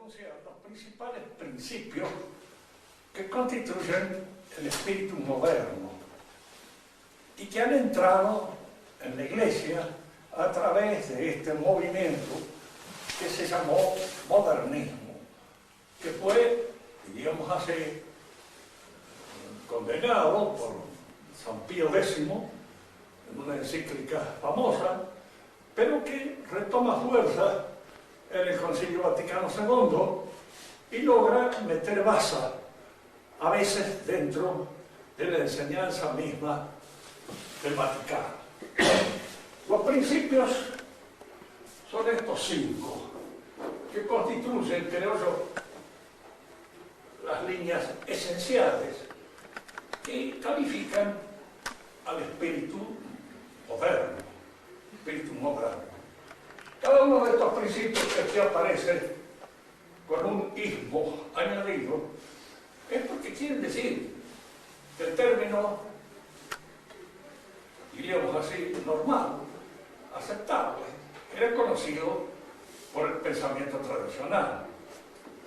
enunciar los principales principios que constituyen el espíritu moderno y que han entrado en la Iglesia a través de este movimiento que se llamó modernismo, que fue, diríamos así, condenado por San Pío X en una encíclica famosa, pero que retoma fuerza en el Concilio Vaticano II y logra meter baza, a veces dentro de la enseñanza misma del Vaticano. Los principios son estos 5, que constituyen, creo yo, las líneas esenciales que califican al espíritu moderno. Cada uno de estos principios que aquí aparece con un ismo añadido es porque quieren decir que el término, diríamos así, normal, aceptable, era conocido por el pensamiento tradicional.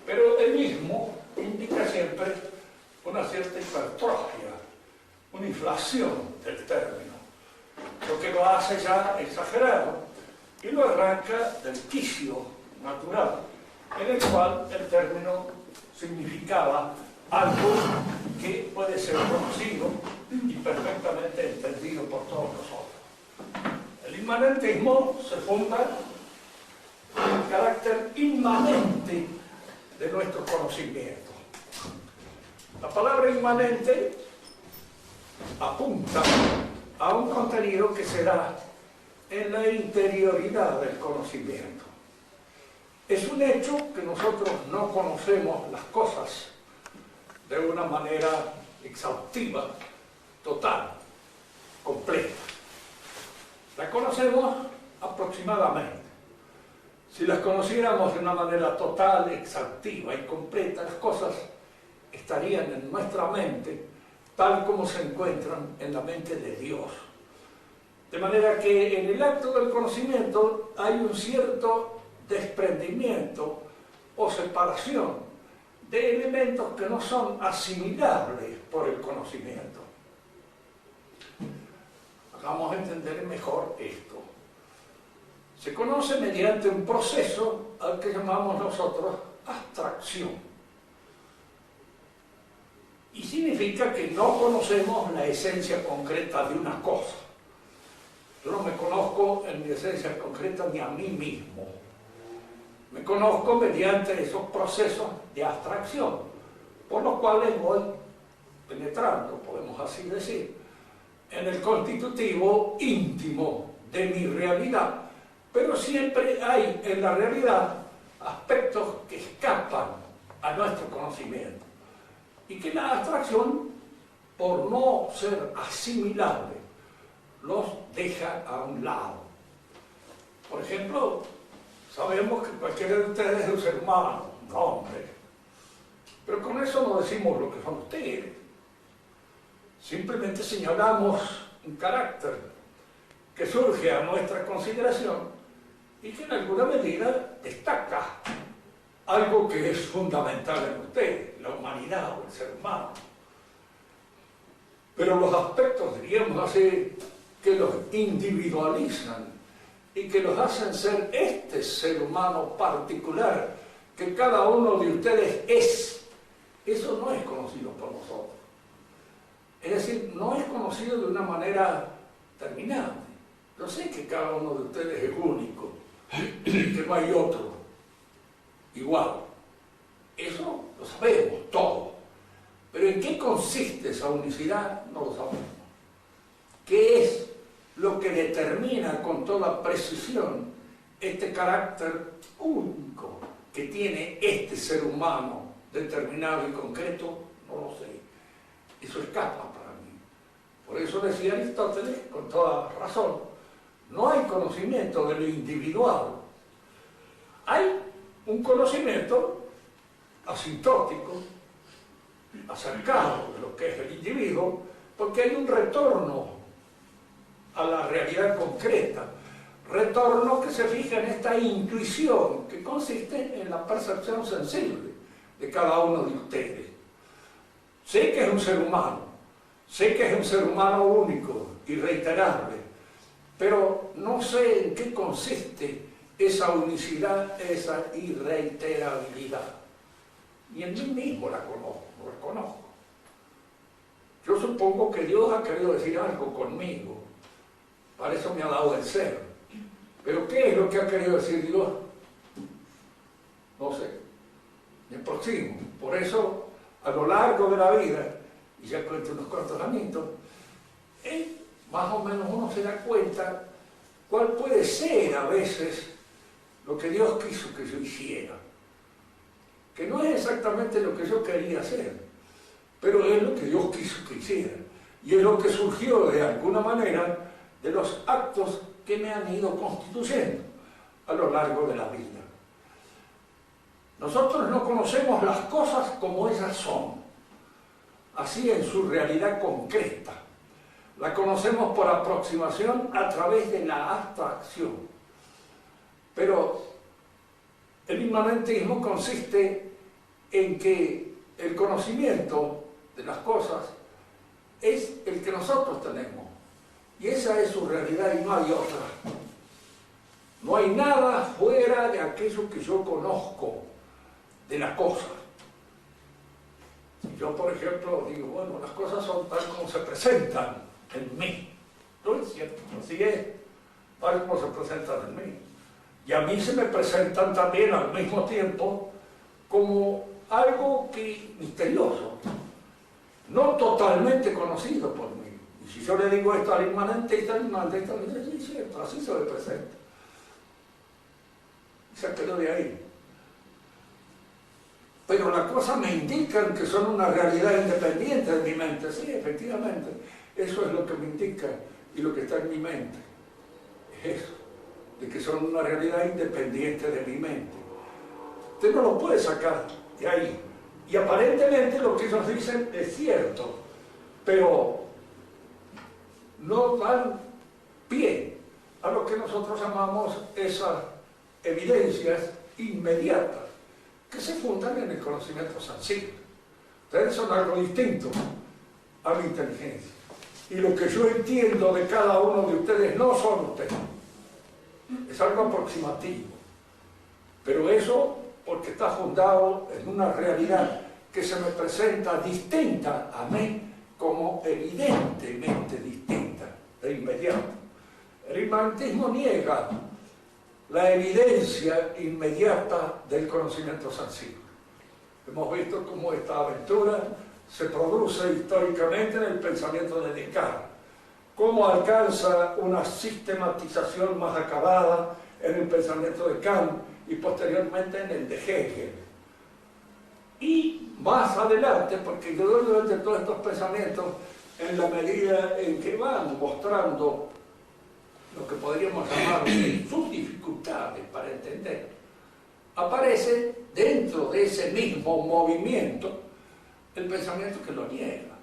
Pero el mismo indica siempre una cierta hipertrofia, una inflación del término, lo que lo hace ya exagerado y lo arranca del quicio natural, en el cual el término significaba algo que puede ser conocido y perfectamente entendido por todos nosotros. El inmanentismo se funda en el carácter inmanente de nuestro conocimiento. La palabra inmanente apunta a un contenido que se da en la interioridad del conocimiento. Es un hecho que nosotros no conocemos las cosas de una manera exhaustiva, total, completa. Las conocemos aproximadamente. Si las conociéramos de una manera total, exhaustiva y completa, las cosas estarían en nuestra mente tal como se encuentran en la mente de Dios. De manera que en el acto del conocimiento hay un cierto desprendimiento o separación de elementos que no son asimilables por el conocimiento. Hagamos entender mejor esto. Se conoce mediante un proceso al que llamamos nosotros abstracción. Y significa que no conocemos la esencia concreta de una cosa. Yo no me conozco en mi esencia concreta ni a mí mismo. Me conozco mediante esos procesos de abstracción, por los cuales voy penetrando, podemos así decir, en el constitutivo íntimo de mi realidad. Pero siempre hay en la realidad aspectos que escapan a nuestro conocimiento y que la abstracción, por no ser asimilable, los deja a un lado. Por ejemplo, sabemos que cualquiera de ustedes es un ser humano, un hombre, pero con eso no decimos lo que son ustedes. Simplemente señalamos un carácter que surge a nuestra consideración y que en alguna medida destaca algo que es fundamental en usted, la humanidad o el ser humano. Pero los aspectos, diríamos así, que los individualizan y que los hacen ser este ser humano particular que cada uno de ustedes es, eso no es conocido por nosotros. Es decir, no es conocido de una manera terminante. Yo sé que cada uno de ustedes es único y que no hay otro igual. Eso lo sabemos todo. Pero ¿en qué consiste esa unicidad? No lo sabemos. ¿Qué es lo que determina con toda precisión este carácter único que tiene este ser humano determinado y concreto? No lo sé. Eso escapa para mí. Por eso decía Aristóteles, con toda razón, no hay conocimiento de lo individual. Hay un conocimiento asintótico, acercado de lo que es el individuo, porque hay un retorno a la realidad concreta, retorno que se fija en esta intuición que consiste en la percepción sensible de cada uno de ustedes. Sé que es un ser humano, sé que es un ser humano único, irreiterable, pero no sé en qué consiste esa unicidad, esa irreiterabilidad. Ni en mí mismo la reconozco. Yo supongo que Dios ha querido decir algo conmigo, para eso me ha dado el ser. Pero ¿qué es lo que ha querido decir Dios? No sé, me aproximo. Por eso, a lo largo de la vida, y ya cuento unos cuantos añitos, más o menos uno se da cuenta cuál puede ser a veces lo que Dios quiso que yo hiciera. Que no es exactamente lo que yo quería hacer, pero es lo que Dios quiso que hiciera. Y es lo que surgió de alguna manera de los actos que me han ido constituyendo a lo largo de la vida. Nosotros no conocemos las cosas como ellas son, así en su realidad concreta. La conocemos por aproximación a través de la abstracción. Pero el inmanentismo consiste en que el conocimiento de las cosas es el que nosotros tenemos. Y esa es su realidad y no hay otra. No hay nada fuera de aquello que yo conozco de la cosa. Si yo, por ejemplo, digo, bueno, las cosas son tal como se presentan en mí. No es cierto, así es, tal como se presentan en mí. Y a mí se me presentan también al mismo tiempo como algo misterioso, no totalmente conocido por mí. Y si yo le digo esto al inmanentista, el inmanentista me dice, sí, es cierto, así se me presenta. Y se quedó de ahí. Pero las cosas me indican que son una realidad independiente de mi mente. Sí, efectivamente, eso es lo que me indica y lo que está en mi mente. Es eso, de que son una realidad independiente de mi mente. Usted no lo puede sacar de ahí. Y aparentemente lo que ellos dicen es cierto, pero no dan pie a lo que nosotros llamamos esas evidencias inmediatas que se fundan en el conocimiento sensible. Ustedes son algo distinto a mi inteligencia. Y lo que yo entiendo de cada uno de ustedes no son ustedes. Es algo aproximativo. Pero eso porque está fundado en una realidad que se me presenta distinta a mí como evidentemente distinta de inmediato. El inmanentismo niega la evidencia inmediata del conocimiento sensible. Hemos visto cómo esta aventura se produce históricamente en el pensamiento de Descartes, cómo alcanza una sistematización más acabada en el pensamiento de Kant y posteriormente en el de Hegel. Y más adelante, porque yo doy de todos estos pensamientos en la medida en que van mostrando lo que podríamos llamar sus dificultades para entender, aparece dentro de ese mismo movimiento el pensamiento que lo niega.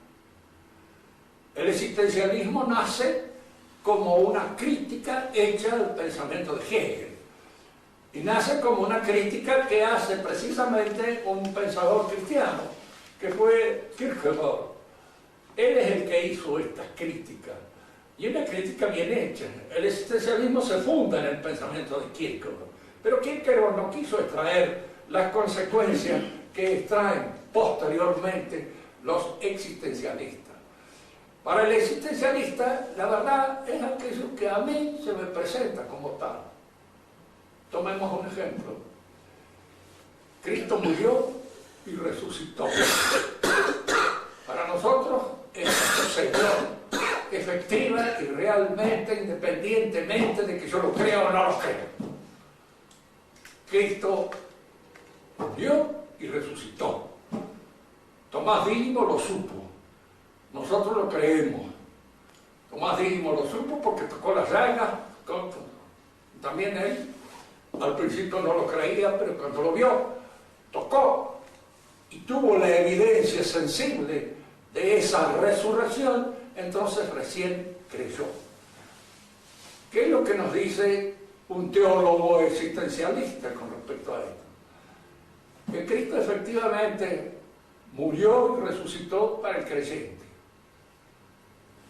El existencialismo nace como una crítica hecha al pensamiento de Hegel. Y nace como una crítica que hace precisamente un pensador cristiano, que fue Kierkegaard. Él es el que hizo estas críticas. Y una crítica bien hecha. El existencialismo se funda en el pensamiento de Kierkegaard. Pero Kierkegaard no quiso extraer las consecuencias que extraen posteriormente los existencialistas. Para el existencialista, la verdad es aquello que a mí se me presenta como tal. Tomemos un ejemplo. Cristo murió y resucitó. Para nosotros es un Señor, efectiva y realmente, independientemente de que yo lo crea o no lo crea. Cristo murió y resucitó. Tomás Dídimo lo supo. Nosotros lo creemos. Tomás Dídimo lo supo porque tocó las llagas. También él al principio no lo creía, pero cuando lo vio, tocó y tuvo la evidencia sensible de esa resurrección, entonces recién creyó. ¿Qué es lo que nos dice un teólogo existencialista con respecto a esto. Que Cristo efectivamente murió y resucitó para el creyente.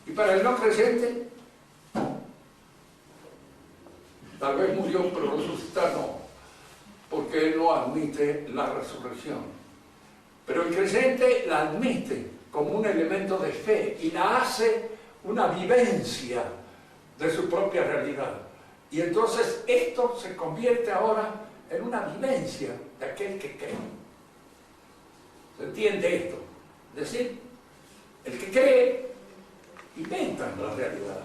Y para el no creyente, tal vez murió, pero resucitar no, porque él no admite la resurrección. Pero el creyente la admite como un elemento de fe y la hace una vivencia de su propia realidad. Y entonces esto se convierte ahora en una vivencia de aquel que cree. ¿Se entiende esto? Es decir, el que cree inventa la realidad.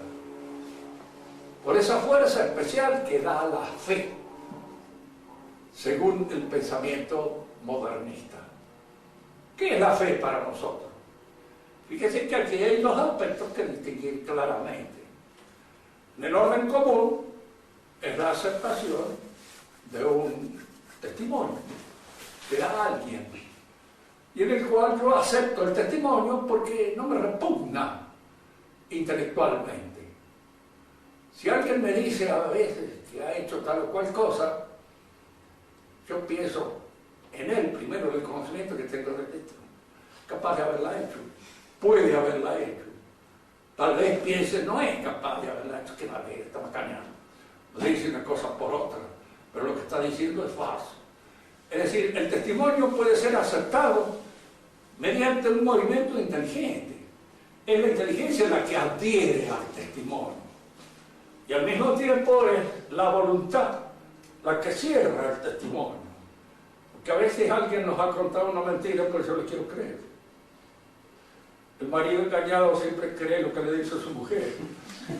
Por esa fuerza especial que da la fe, según el pensamiento modernista. ¿Qué es la fe para nosotros? Fíjense que aquí hay dos aspectos que distinguir claramente. En el orden común es la aceptación de un testimonio que da alguien, y en el cual yo acepto el testimonio porque no me repugna intelectualmente. Si alguien me dice a veces que ha hecho tal o cual cosa, yo pienso en él primero, el conocimiento que tengo de esto, capaz de haberla hecho, puede haberla hecho. Tal vez piense, no es capaz de haberla hecho, que la ley está macaneando. Dice una cosa por otra, pero lo que está diciendo es falso. Es decir, el testimonio puede ser aceptado mediante un movimiento inteligente. Es la inteligencia la que adhiere al testimonio. Y al mismo tiempo es la voluntad la que cierra el testimonio. Porque a veces alguien nos ha contado una mentira, pero yo le quiero creer. El marido engañado siempre cree lo que le dice a su mujer.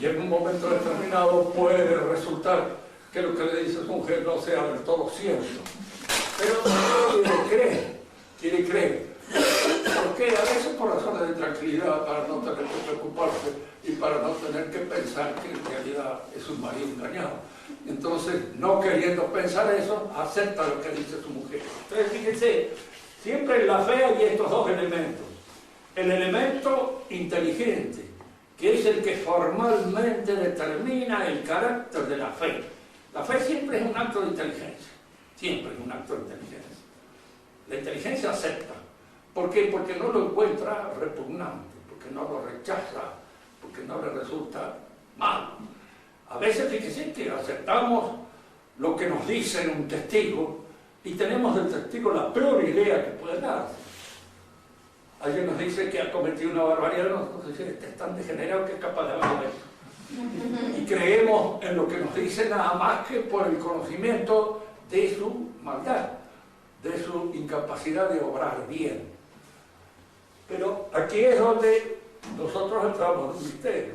Y en un momento determinado puede resultar que lo que le dice a su mujer no sea del todo cierto. Pero quiere creer. Porque a veces por razones de tranquilidad, para no tener que preocuparse y para no tener que pensar que en realidad es un marido engañado. Entonces, no queriendo pensar eso, acepta lo que dice su mujer. Entonces, fíjense, siempre en la fe hay estos dos elementos. El elemento inteligente, que es el que formalmente determina el carácter de la fe. La fe siempre es un acto de inteligencia. Siempre es un acto de inteligencia. La inteligencia acepta. ¿Por qué? Porque no lo encuentra repugnante, porque no lo rechaza, porque no le resulta mal. A veces, fíjense que aceptamos lo que nos dice un testigo y tenemos del testigo la peor idea que puede darse. Alguien nos dice que ha cometido una barbaridad, nos dice, este es tan degenerado que es capaz de haberlo hecho. Y creemos en lo que nos dice nada más que por el conocimiento de su maldad, de su incapacidad de obrar bien. Pero aquí es donde nosotros entramos en un misterio.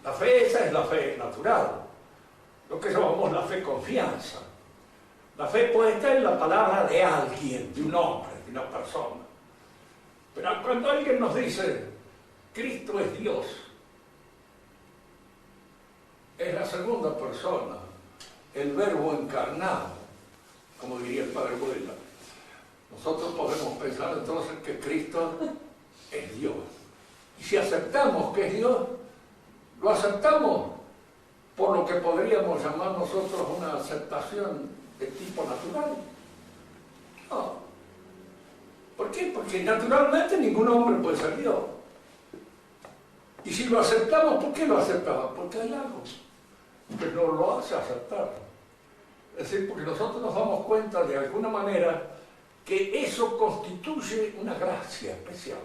La fe esa es la fe natural, lo que llamamos la fe confianza. La fe puesta en la palabra de alguien, de un hombre, de una persona. Pero cuando alguien nos dice, Cristo es Dios, es la segunda persona, el verbo encarnado, como diría el padre Buela. Nosotros podemos pensar entonces que Cristo es Dios. Y si aceptamos que es Dios, lo aceptamos por lo que podríamos llamar nosotros una aceptación de tipo natural. No. ¿Por qué? Porque naturalmente ningún hombre puede ser Dios. Y si lo aceptamos, ¿por qué lo aceptamos? Porque hay algo que nos lo hace aceptar. Es decir, porque nosotros nos damos cuenta de alguna manera que eso constituye una gracia especial,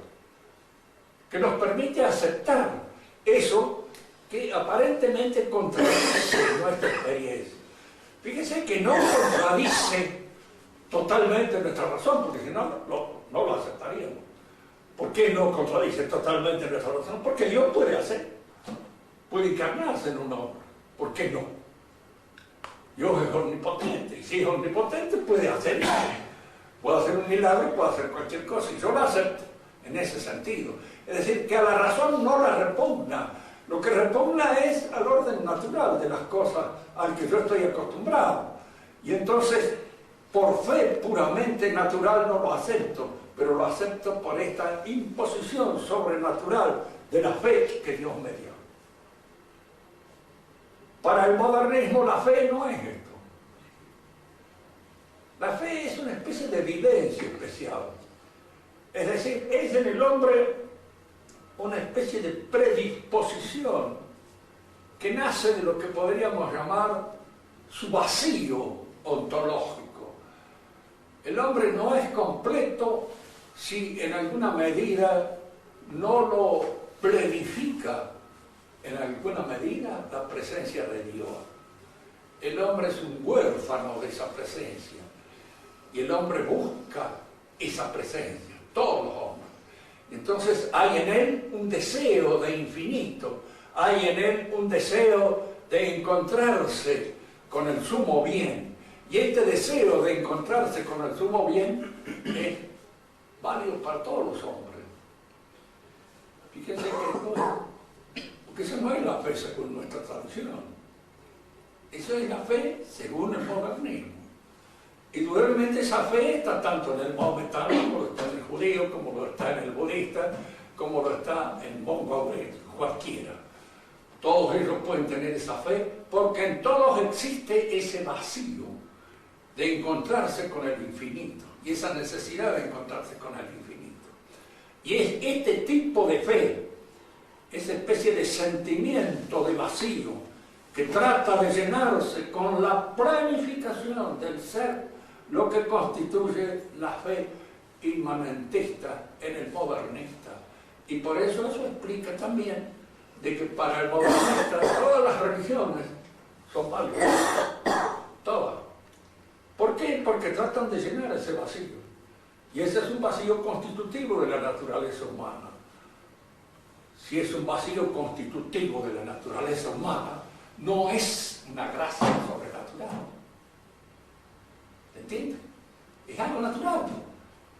que nos permite aceptar eso que aparentemente contradice nuestra experiencia. Fíjense que no contradice totalmente nuestra razón, porque si no, no lo aceptaríamos. ¿Por qué no contradice totalmente nuestra razón? Porque Dios puede hacer, puede encarnarse en un hombre. ¿Por qué no? Dios es omnipotente, y si es omnipotente puede hacer eso. Puede hacer un milagro, puede hacer cualquier cosa, y yo lo acepto en ese sentido. Es decir, que a la razón no la repugna. Lo que repugna es al orden natural de las cosas al que yo estoy acostumbrado. Y entonces, por fe puramente natural no lo acepto, pero lo acepto por esta imposición sobrenatural de la fe que Dios me dio. Para el modernismo la fe no es esto. La fe es una especie de vivencia especial. Es decir, es en el hombre una especie de predisposición que nace de lo que podríamos llamar su vacío ontológico. El hombre no es completo si en alguna medida no lo plenifica en alguna medida la presencia de Dios. El hombre es un huérfano de esa presencia y el hombre busca esa presencia, todos los hombres. Entonces hay en él un deseo de infinito, hay en él un deseo de encontrarse con el sumo bien, y este deseo de encontrarse con el sumo bien es válido para todos los hombres. Fíjense que eso no es la fe según nuestra tradición, eso es la fe según el modernismo. Indudablemente esa fe está tanto en el maometano como lo está en el judío, como lo está en el budista, como lo está en mongo, cualquiera. Todos ellos pueden tener esa fe porque en todos existe ese vacío de encontrarse con el infinito y esa necesidad de encontrarse con el infinito. Y es este tipo de fe, esa especie de sentimiento de vacío que trata de llenarse con la planificación del ser, lo que constituye la fe inmanentista en el modernista. Y por eso explica también de que para el modernista todas las religiones son válidas, todas. ¿Por qué? Porque tratan de llenar ese vacío. Y ese es un vacío constitutivo de la naturaleza humana. Si es un vacío constitutivo de la naturaleza humana, no es una gracia sobrenatural. ¿Entiendes? Es algo natural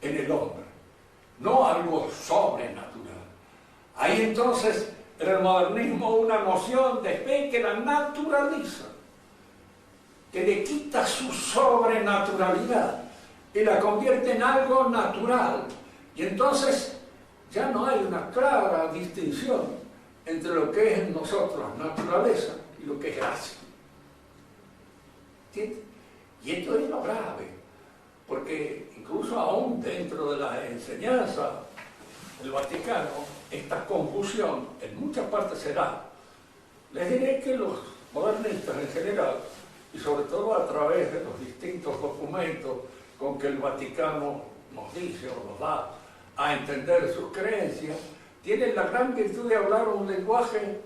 en el hombre, no algo sobrenatural. Hay entonces en el modernismo una noción de fe que la naturaliza, que le quita su sobrenaturalidad y la convierte en algo natural. Y entonces ya no hay una clara distinción entre lo que es en nosotros naturaleza y lo que es gracia. ¿Entiendes? Y esto es lo grave, porque incluso aún dentro de la enseñanza del Vaticano, esta confusión en muchas partes se da. Les diré que los modernistas en general, y sobre todo a través de los distintos documentos con que el Vaticano nos dice o nos da a entender sus creencias, tienen la gran virtud de hablar un lenguaje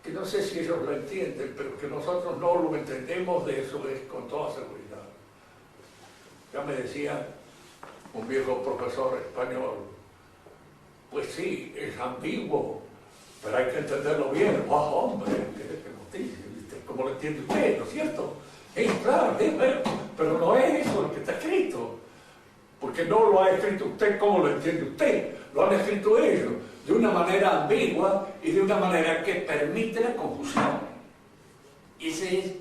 que no sé si ellos lo entienden, pero que nosotros no lo entendemos, de eso es con toda seguridad. Ya me decía un viejo profesor español, pues sí, es ambiguo, pero hay que entenderlo bien. ¡Oh, hombre! ¡Qué noticia! ¿Cómo lo entiende usted? ¿No es cierto? Es claro, pero no es eso lo que está escrito, porque no lo ha escrito usted como lo entiende usted, lo han escrito ellos, de una manera ambigua y de una manera que permite la confusión. Y esa es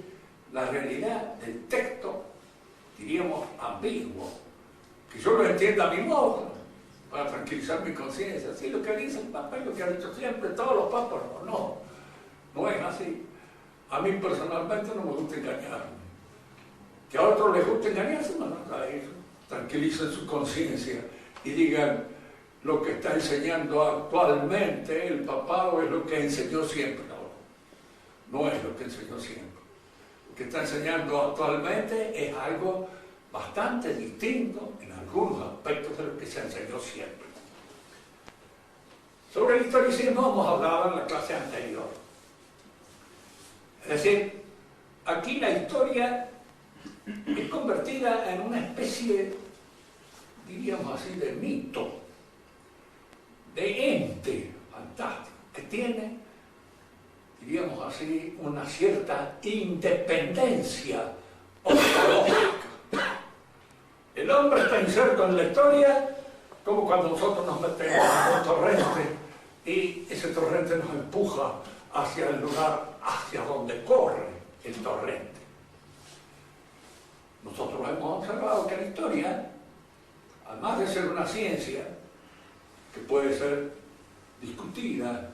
la realidad del texto, diríamos, ambiguo, que yo lo entienda a mi modo, para tranquilizar mi conciencia. Así lo que dice el Papa y lo que ha dicho siempre todos los papas, no es así. A mí personalmente no me gusta engañarme. Que a otros les gusta engañarse, no, a ellos tranquilicen su conciencia y digan, lo que está enseñando actualmente el papado es lo que enseñó siempre. No es lo que enseñó siempre. Lo que está enseñando actualmente es algo bastante distinto en algunos aspectos de lo que se enseñó siempre. Sobre el historicismo hemos hablado en la clase anterior. Es decir, aquí la historia es convertida en una especie, diríamos así, de mito, de ente fantástico, que tiene, diríamos así, una cierta independencia ontológica. El hombre está inserto en la historia como cuando nosotros nos metemos en un torrente y ese torrente nos empuja hacia el lugar, hacia donde corre el torrente. Nosotros hemos observado que la historia, además de ser una ciencia que puede ser discutida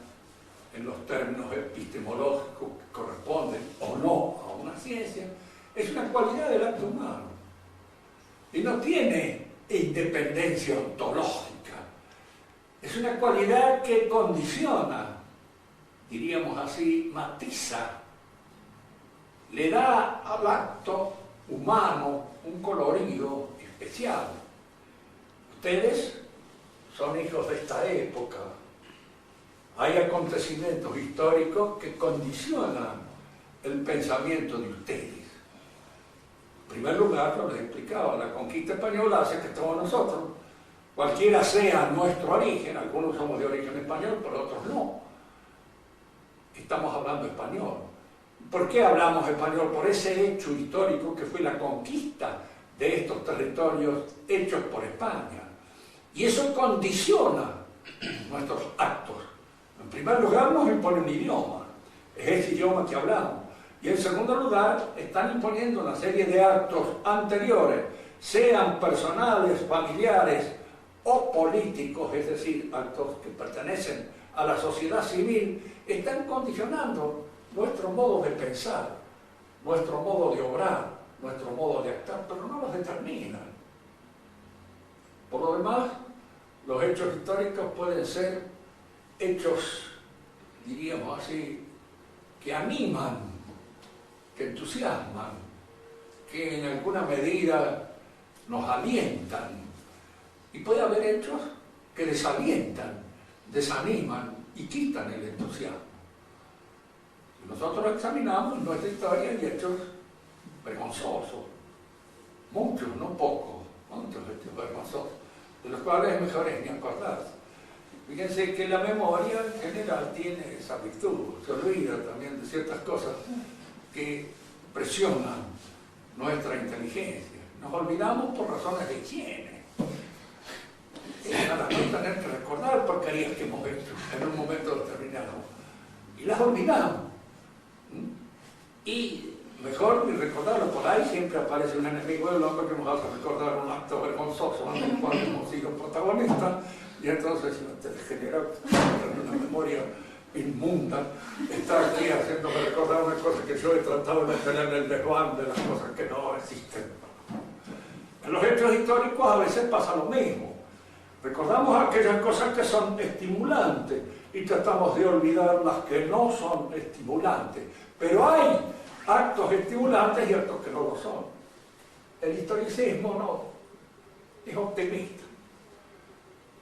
en los términos epistemológicos que corresponden o no a una ciencia, es una cualidad del acto humano. Y no tiene independencia ontológica. Es una cualidad que condiciona, diríamos así, matiza, le da al acto humano un colorido especial. Ustedes son hijos de esta época. Hay acontecimientos históricos que condicionan el pensamiento de ustedes. En primer lugar, lo les explicaba, la conquista española hace que todos nosotros, cualquiera sea nuestro origen, algunos somos de origen español, pero otros no, estamos hablando español. ¿Por qué hablamos español? Por ese hecho histórico que fue la conquista de estos territorios hechos por España. Y eso condiciona nuestros actos. En primer lugar, nos impone un idioma, es ese idioma que hablamos. Y en segundo lugar, están imponiendo una serie de actos anteriores, sean personales, familiares o políticos, es decir, actos que pertenecen a la sociedad civil, están condicionando nuestro modo de pensar, nuestro modo de obrar, nuestro modo de actuar, pero no los determinan. Por lo demás, los hechos históricos pueden ser hechos, diríamos así, que animan, que entusiasman, que en alguna medida nos alientan. Y puede haber hechos que desalientan, desaniman y quitan el entusiasmo. Si nosotros examinamos nuestra historia, hay hechos vergonzosos, muchos, no pocos, muchos hechos vergonzosos, de los cuales es mejor ni acordarse. Fíjense que la memoria en general tiene esa virtud, se olvida también de ciertas cosas que presionan nuestra inteligencia. Nos olvidamos por razones de higiene. Para no tener que recordar porquerías que hemos hecho en un momento determinado. Y las olvidamos. Y mejor ni recordarlo. Por ahí siempre aparece un enemigo del hombre que nos hace recordar un acto vergonzoso en el cual hemos sido protagonistas. Y entonces, si no te genera una memoria inmunda, está aquí haciéndome recordar una cosa que yo he tratado de tener en el desván de las cosas que no existen. En los hechos históricos a veces pasa lo mismo. Recordamos aquellas cosas que son estimulantes y tratamos de olvidar las que no son estimulantes. Pero hay actos estimulantes y actos que no lo son. El historicismo no es optimista.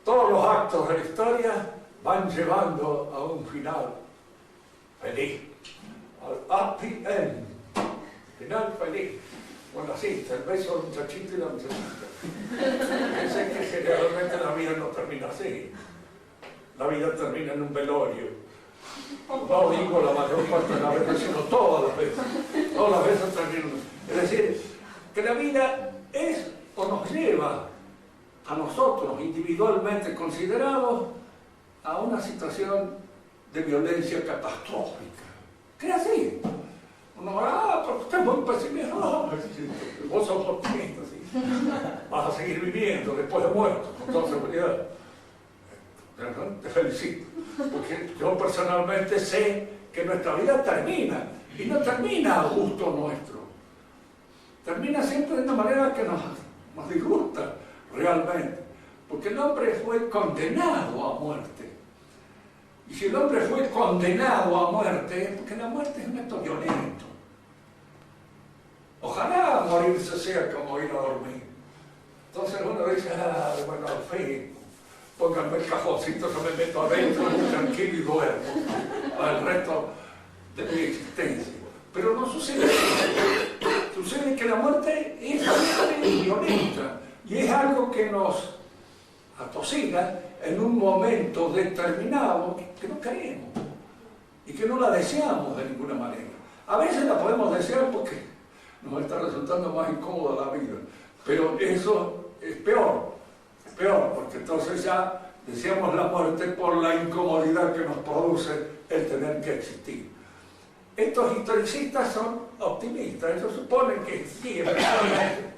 Todos los actos de la historia van llevando a un final feliz, al happy end, final feliz. Bueno, así, el beso del muchachito y la muchachita. Pensé que generalmente la vida no termina así. La vida termina en un velorio. No digo la mayor parte de las veces, sino todas las veces. Todas las veces terminan. Es decir, que la vida es o nos lleva a nosotros individualmente considerados a una situación de violencia catastrófica. ¿Qué es así? Uno va, pero usted es muy pesimista. No, vos sos optimista, sí. Vas a seguir viviendo después de muerto, con toda seguridad. Te felicito, porque yo personalmente sé que nuestra vida termina, y no termina a gusto nuestro. Termina siempre de una manera que nos disgusta realmente, porque el hombre fue condenado a muerte. Y si el hombre fue condenado a muerte, es porque la muerte es un acto violento. Ojalá morirse sea como ir a dormir. Entonces uno dice, bueno, al fin, pónganme el cajoncito, yo me meto adentro, muy tranquilo y duermo al resto de mi existencia. Pero no sucede eso. Sucede que la muerte es violenta y es algo que nos atosiga en un momento determinado que no queremos y que no la deseamos de ninguna manera. A veces la podemos desear porque nos está resultando más incómoda la vida, pero eso es peor, porque entonces ya deseamos la muerte por la incomodidad que nos produce el tener que existir. Estos historicistas son optimistas, ellos suponen que sí, efectivamente,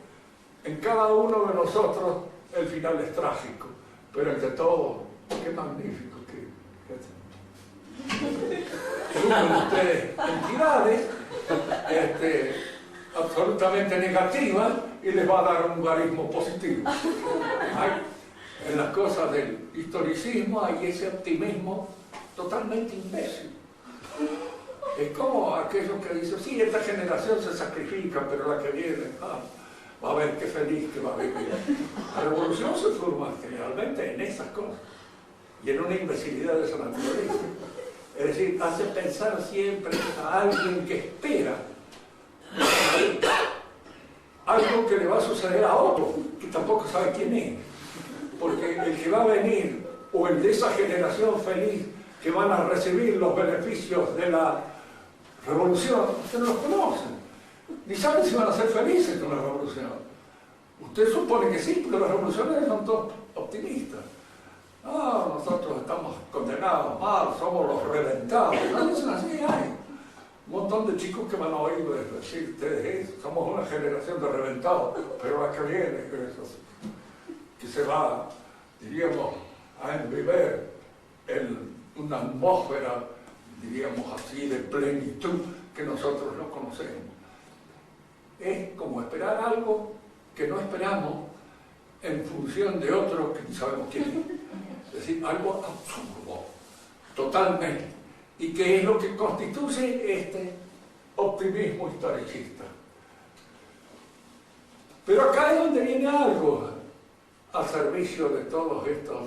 en cada uno de nosotros el final es trágico, pero entre todo, qué magnífico que Buscan ustedes entidades absolutamente negativas y les va a dar un guarismo positivo. En las cosas del historicismo hay ese optimismo totalmente imbécil. Es como aquellos que dicen, sí, esta generación se sacrifica, pero la que viene, va a ver qué feliz que va a vivir. La revolución se forma generalmente en esas cosas y en una imbecilidad de esa naturaleza. Es decir, hace pensar siempre a alguien que espera algo que le va a suceder a otro, que tampoco sabe quién es. Porque el que va a venir, o el de esa generación feliz, que van a recibir los beneficios de la revolución, ustedes no los conocen. Ni saben si van a ser felices con la revolución. Usted supone que sí, porque los revolucionarios son todos optimistas. Nosotros estamos condenados mal, somos los reventados. No dicen así, hay un montón de chicos que van a oír decir, ustedes somos una generación de reventados, pero la que viene, que se va, diríamos, a enviver en una atmósfera, diríamos así, de plenitud que nosotros no conocemos. Es como esperar algo que no esperamos en función de otro que ni sabemos quién es. Es decir, algo absurdo, totalmente, y que es lo que constituye este optimismo historicista. Pero acá es donde viene algo al servicio de todos estos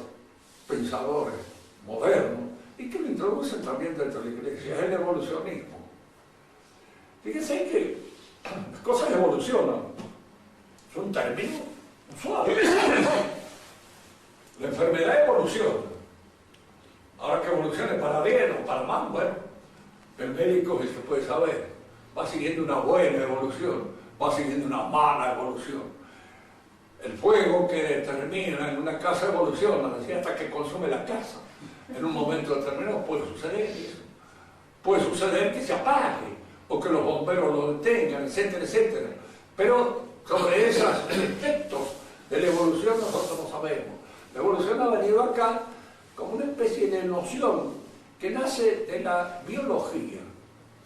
pensadores modernos y que lo introducen también dentro de la Iglesia, es el evolucionismo. Fíjense que las cosas evolucionan, es un término suave. La enfermedad evoluciona. Ahora que evolucione para bien o para mal, bueno, el médico se puede saber. Va siguiendo una buena evolución, va siguiendo una mala evolución. El fuego que termina en una casa evoluciona, hasta que consume la casa. En un momento determinado puede suceder eso. Puede suceder que se apague, o que los bomberos lo detengan, etcétera, etcétera. Pero sobre esos efectos de la evolución nosotros no sabemos. La evolución ha venido acá como una especie de noción que nace de la biología,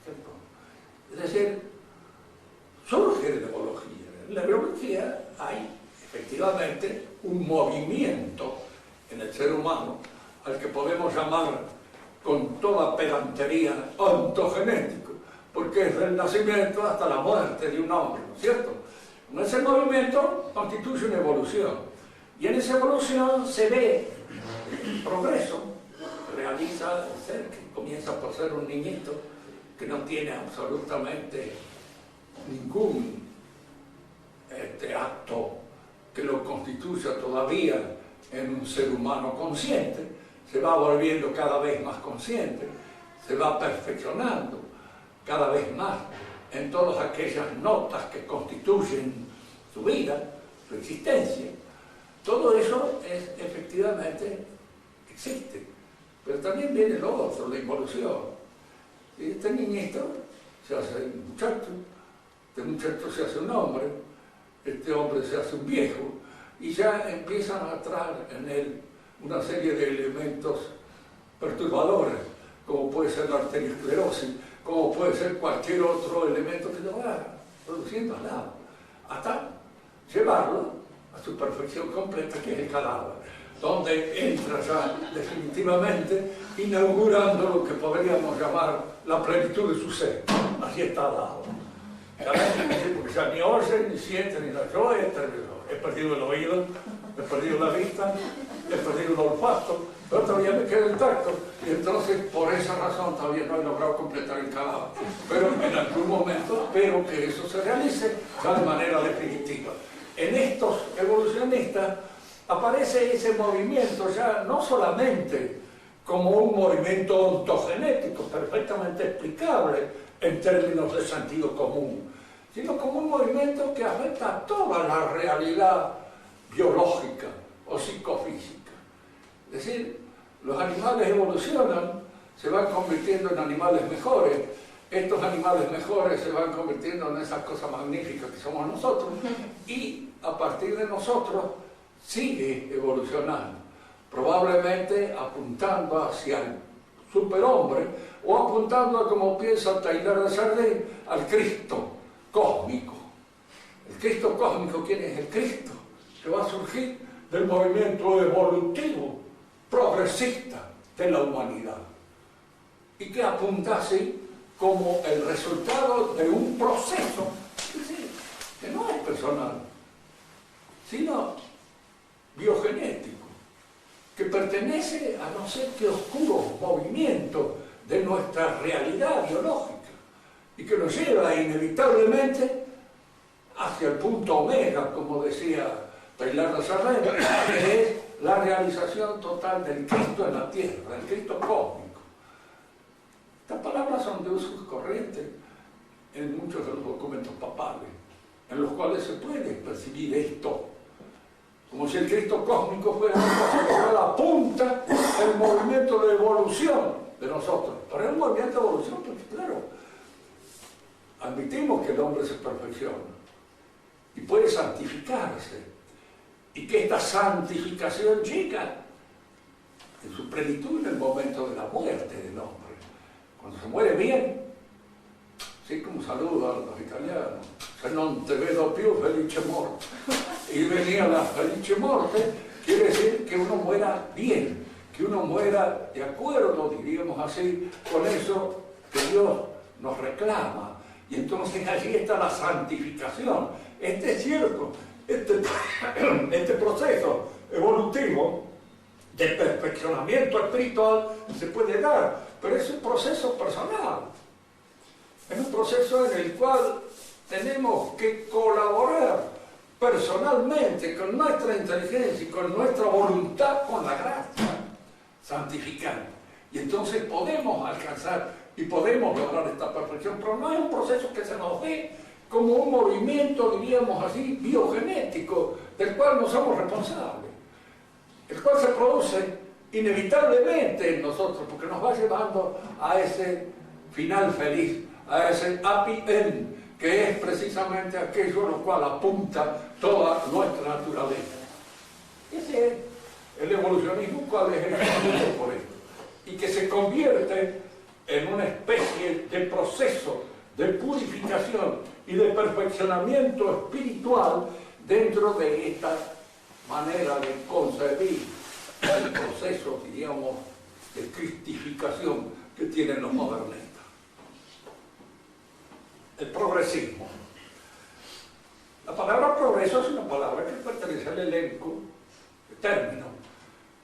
¿cierto? Es decir, surge de la biología. En la biología hay efectivamente un movimiento en el ser humano al que podemos llamar con toda pedantería ontogenético, porque es del nacimiento hasta la muerte de un hombre, ¿no es cierto? Ese movimiento constituye una evolución. Y en esa evolución se ve el progreso, realiza el ser que comienza por ser un niñito que no tiene absolutamente ningún acto que lo constituya todavía en un ser humano consciente, se va volviendo cada vez más consciente, se va perfeccionando cada vez más en todas aquellas notas que constituyen su vida, su existencia. Todo eso es, efectivamente existe, pero también viene lo otro, la involución. Y este niñito se hace un muchacho, este muchacho se hace un hombre, este hombre se hace un viejo, y ya empiezan a traer en él una serie de elementos perturbadores, como puede ser la arteriosclerosis, como puede ser cualquier otro elemento que lo va produciendo al lado, hasta llevarlo a su perfección completa, que es el cadáver, donde entra ya definitivamente inaugurando lo que podríamos llamar la plenitud de su ser. Así está dado. Porque ya ni oye, ni siente, ni nada. Yo he perdido el oído, he perdido la vista, he perdido el olfato, pero todavía me queda el tacto, y entonces por esa razón todavía no he logrado completar el cadáver. Pero en algún momento espero que eso se realice ya de manera definitiva. En estos evolucionistas aparece ese movimiento ya no solamente como un movimiento ontogenético perfectamente explicable en términos de sentido común, sino como un movimiento que afecta a toda la realidad biológica o psicofísica. Es decir, los animales evolucionan, se van convirtiendo en animales mejores. Estos animales mejores se van convirtiendo en esas cosas magníficas que somos nosotros, y a partir de nosotros sigue evolucionando, probablemente apuntando hacia el superhombre, o apuntando, como piensa Taylor de Chardin, al Cristo cósmico. ¿El Cristo cósmico quién es? El Cristo que va a surgir del movimiento evolutivo, progresista de la humanidad, y que apunta así como el resultado de un proceso que no es personal, sino biogenético, que pertenece a no sé qué oscuro movimiento de nuestra realidad biológica y que nos lleva inevitablemente hacia el punto omega, como decía Taylor de Chardin, que es la realización total del Cristo en la tierra, del Cristo cósmico. Estas palabras son de uso corriente en muchos de los documentos papales, en los cuales se puede percibir esto, como si el Cristo cósmico fuera la punta del movimiento de evolución de nosotros. Pero es un movimiento de evolución porque, claro, admitimos que el hombre se perfecciona y puede santificarse, y que esta santificación llega en su plenitud en el momento de la muerte del hombre. Cuando se muere bien, así como saludo a los italianos, se non te vedo più felice morte. Y venía la felice morte, quiere decir que uno muera bien, que uno muera de acuerdo, diríamos así, con eso que Dios nos reclama. Y entonces allí está la santificación. Este es cierto, este proceso evolutivo de perfeccionamiento espiritual se puede dar, pero es un proceso personal. Es un proceso en el cual tenemos que colaborar personalmente con nuestra inteligencia y con nuestra voluntad, con la gracia santificante. Y entonces podemos alcanzar y podemos lograr esta perfección, pero no es un proceso que se nos ve como un movimiento, diríamos así, biogenético, del cual no somos responsables, el cual se produce inevitablemente en nosotros, porque nos va llevando a ese final feliz, a ese happy end, que es precisamente aquello a lo cual apunta toda nuestra naturaleza. Ese es el evolucionismo, cual es el camino por esto, y que se convierte en una especie de proceso de purificación y de perfeccionamiento espiritual dentro de esta manera de concebir el proceso, diríamos, de cristificación que tienen los modernistas. El progresismo. La palabra progreso es una palabra que pertenece al elenco de términos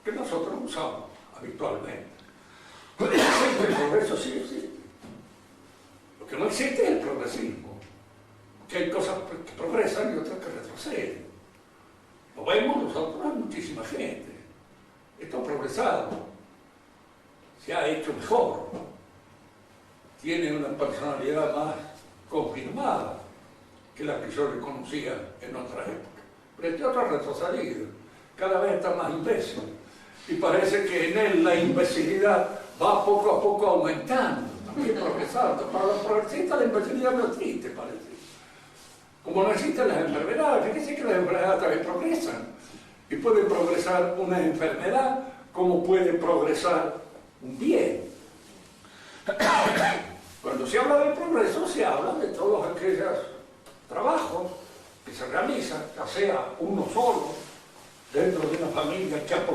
que nosotros usamos habitualmente. El progreso sí existe. Lo que no existe es el progresismo, que hay cosas que progresan y otras que retroceden. Lo vemos nosotros, hay muchísima gente. Esto ha progresado, se ha hecho mejor, tiene una personalidad más confirmada que la que yo le conocía en otra época. Pero este otro ha retrocedido, cada vez está más imbécil, y parece que en él la imbecilidad va poco a poco aumentando, también progresando. Para los progresistas la imbecilidad no existe, parece. Como no existen las enfermedades, fíjense que las enfermedades también progresan, y puede progresar una enfermedad como puede progresar un bien. Cuando se habla del progreso, se habla de todos aquellos trabajos que se realizan, ya sea uno solo, dentro de una familia que ha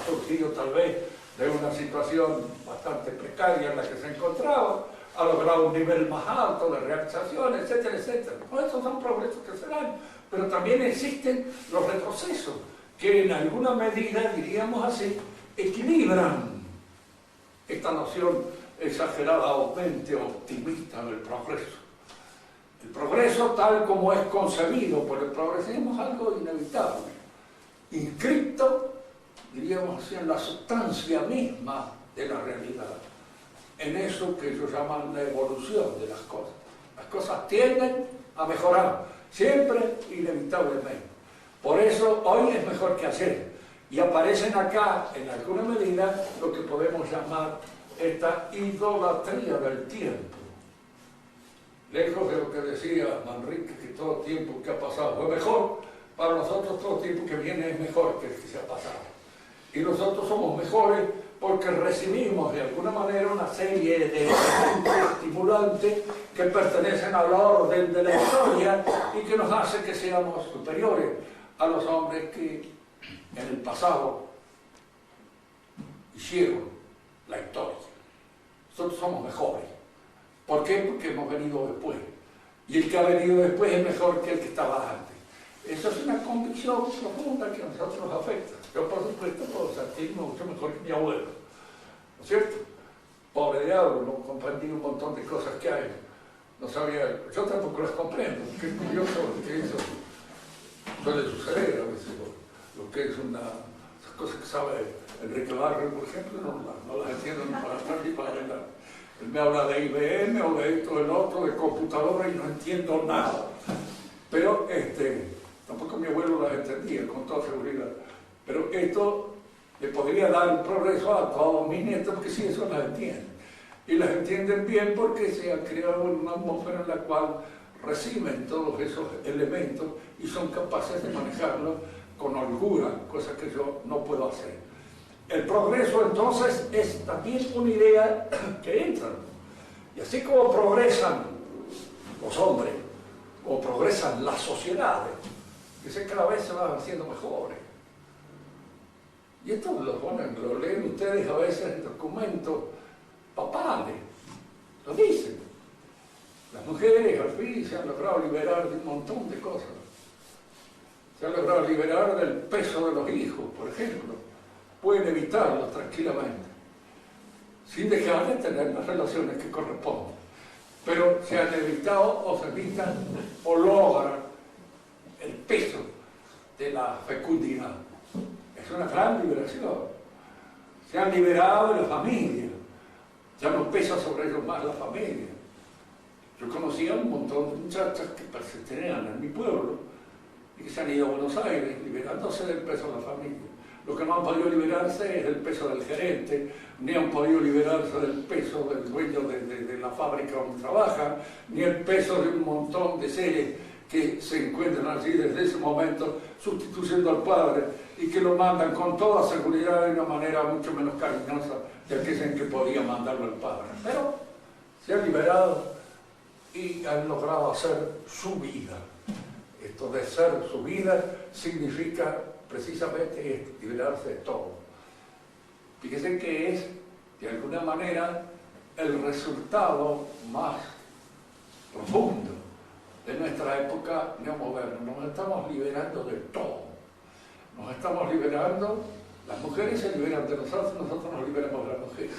surgido tal vez de una situación bastante precaria en la que se encontraba, ha logrado un nivel más alto de realización, etcétera, etcétera. Pues esos son progresos que se dan, pero también existen los retrocesos, que en alguna medida, diríamos así, equilibran esta noción exageradamente optimista del progreso. El progreso, tal como es concebido por el progresismo, es algo inevitable, inscripto, diríamos así, en la sustancia misma de la realidad, en eso que ellos llaman la evolución de las cosas. Las cosas tienden a mejorar, siempre, inevitablemente. Por eso hoy es mejor que ayer, y aparecen acá, en alguna medida, lo que podemos llamar esta idolatría del tiempo. Lejos de lo que decía Manrique, que todo tiempo que ha pasado fue mejor, para nosotros todo tiempo que viene es mejor que el que se ha pasado. Y nosotros somos mejores porque recibimos de alguna manera una serie de estimulantes que pertenecen al orden de la historia y que nos hace que seamos superiores a los hombres que en el pasado hicieron la historia. Nosotros somos mejores. ¿Por qué? Porque hemos venido después. Y el que ha venido después es mejor que el que estaba antes. Eso es una convicción profunda que a nosotros nos afecta. Yo, por supuesto, puedo sentirme mucho mejor que mi abuelo. ¿No es cierto? Pobre diablo, no comprendí un montón de cosas que hay. No sabía, yo tampoco las comprendo. Qué curioso que eso suele suceder a veces. Lo que es esas cosas que sabe Enrique Barrio, por ejemplo, no las entiendo ni para atrás ni para adelante. Él me habla de IBM o de esto, del otro, de computadora y no entiendo nada. Pero tampoco mi abuelo las entendía con toda seguridad. Pero esto le podría dar progreso a todos mis nietos porque sí, eso las entienden. Y las entienden bien porque se ha creado una atmósfera en la cual reciben todos esos elementos y son capaces de manejarlos con holgura, cosa que yo no puedo hacer. El progreso entonces es también una idea que entra. Y así como progresan los hombres, o progresan las sociedades, que cada vez se van haciendo mejores. Y esto lo leen ustedes a veces en documentos papales, lo dicen. Las mujeres al fin se han logrado liberar de un montón de cosas. Se han logrado liberar del peso de los hijos, por ejemplo. Pueden evitarlo tranquilamente, sin dejar de tener las relaciones que corresponden. Pero se han evitado o se evitan o logran el peso de la fecundidad. Es una gran liberación. Se han liberado de la familia. Ya no pesa sobre ellos más la familia. Yo conocía un montón de muchachas que pertenecían en mi pueblo y que se han ido a Buenos Aires liberándose del peso de la familia. Lo que no han podido liberarse es del peso del gerente, ni han podido liberarse del peso del dueño de la fábrica donde trabajan, ni el peso de un montón de seres que se encuentran allí desde ese momento sustituyendo al padre y que lo mandan con toda seguridad de una manera mucho menos cariñosa de aquella en que podía mandarlo al padre. Pero se han liberado y han logrado hacer su vida. Esto de ser su vida significa precisamente liberarse de todo. Fíjense que es, de alguna manera, el resultado más profundo de nuestra época neomoderna. Nos estamos liberando de todo. Nos estamos liberando, las mujeres se liberan de nosotros nos liberamos de las mujeres.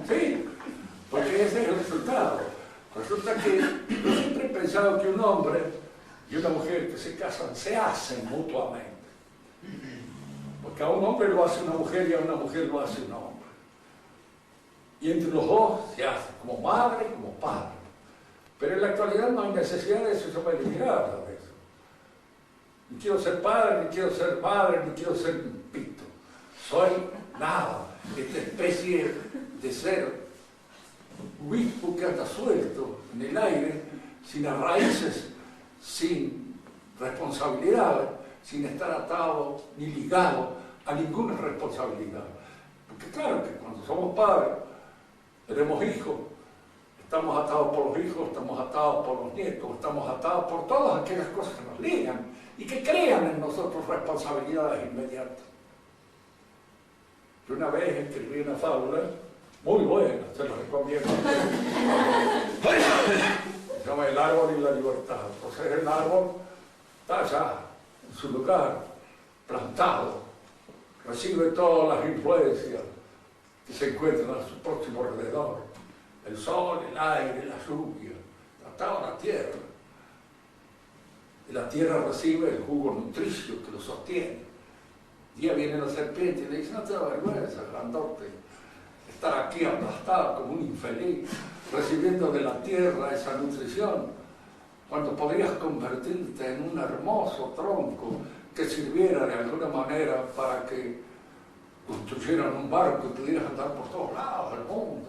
Sí, porque ese es el resultado. Resulta que yo siempre he pensado que un hombre y una mujer que se casan se hacen mutuamente. Porque a un hombre lo hace una mujer y a una mujer lo hace un hombre. Y entre los dos se hace, como madre y como padre. Pero en la actualidad no hay necesidad de eso, yo me he liberado de eso. Ni quiero ser padre, ni quiero ser madre, ni quiero ser un pito. Soy nada, esta especie de ser obispo que anda suelto en el aire, sin raíces, sin responsabilidad, sin estar atado ni ligado a ninguna responsabilidad. Porque claro que cuando somos padres, tenemos hijos, estamos atados por los hijos, estamos atados por los nietos, estamos atados por todas aquellas cosas que nos ligan y que crean en nosotros responsabilidades inmediatas. Yo una vez escribí una fábula muy buena, se la recomiendo. Se llama El árbol y la libertad. Entonces el árbol está allá, en su lugar, plantado, recibe todas las influencias que se encuentran a su próximo alrededor. El sol, el aire, la lluvia, atado a la tierra. Y la tierra recibe el jugo nutricio que lo sostiene. Un día viene la serpiente y le dice, no te da vergüenza, grandote, estar aquí aplastado como un infeliz, recibiendo de la tierra esa nutrición, cuando podrías convertirte en un hermoso tronco que sirviera de alguna manera para que construyeran un barco y pudieras andar por todos lados del mundo,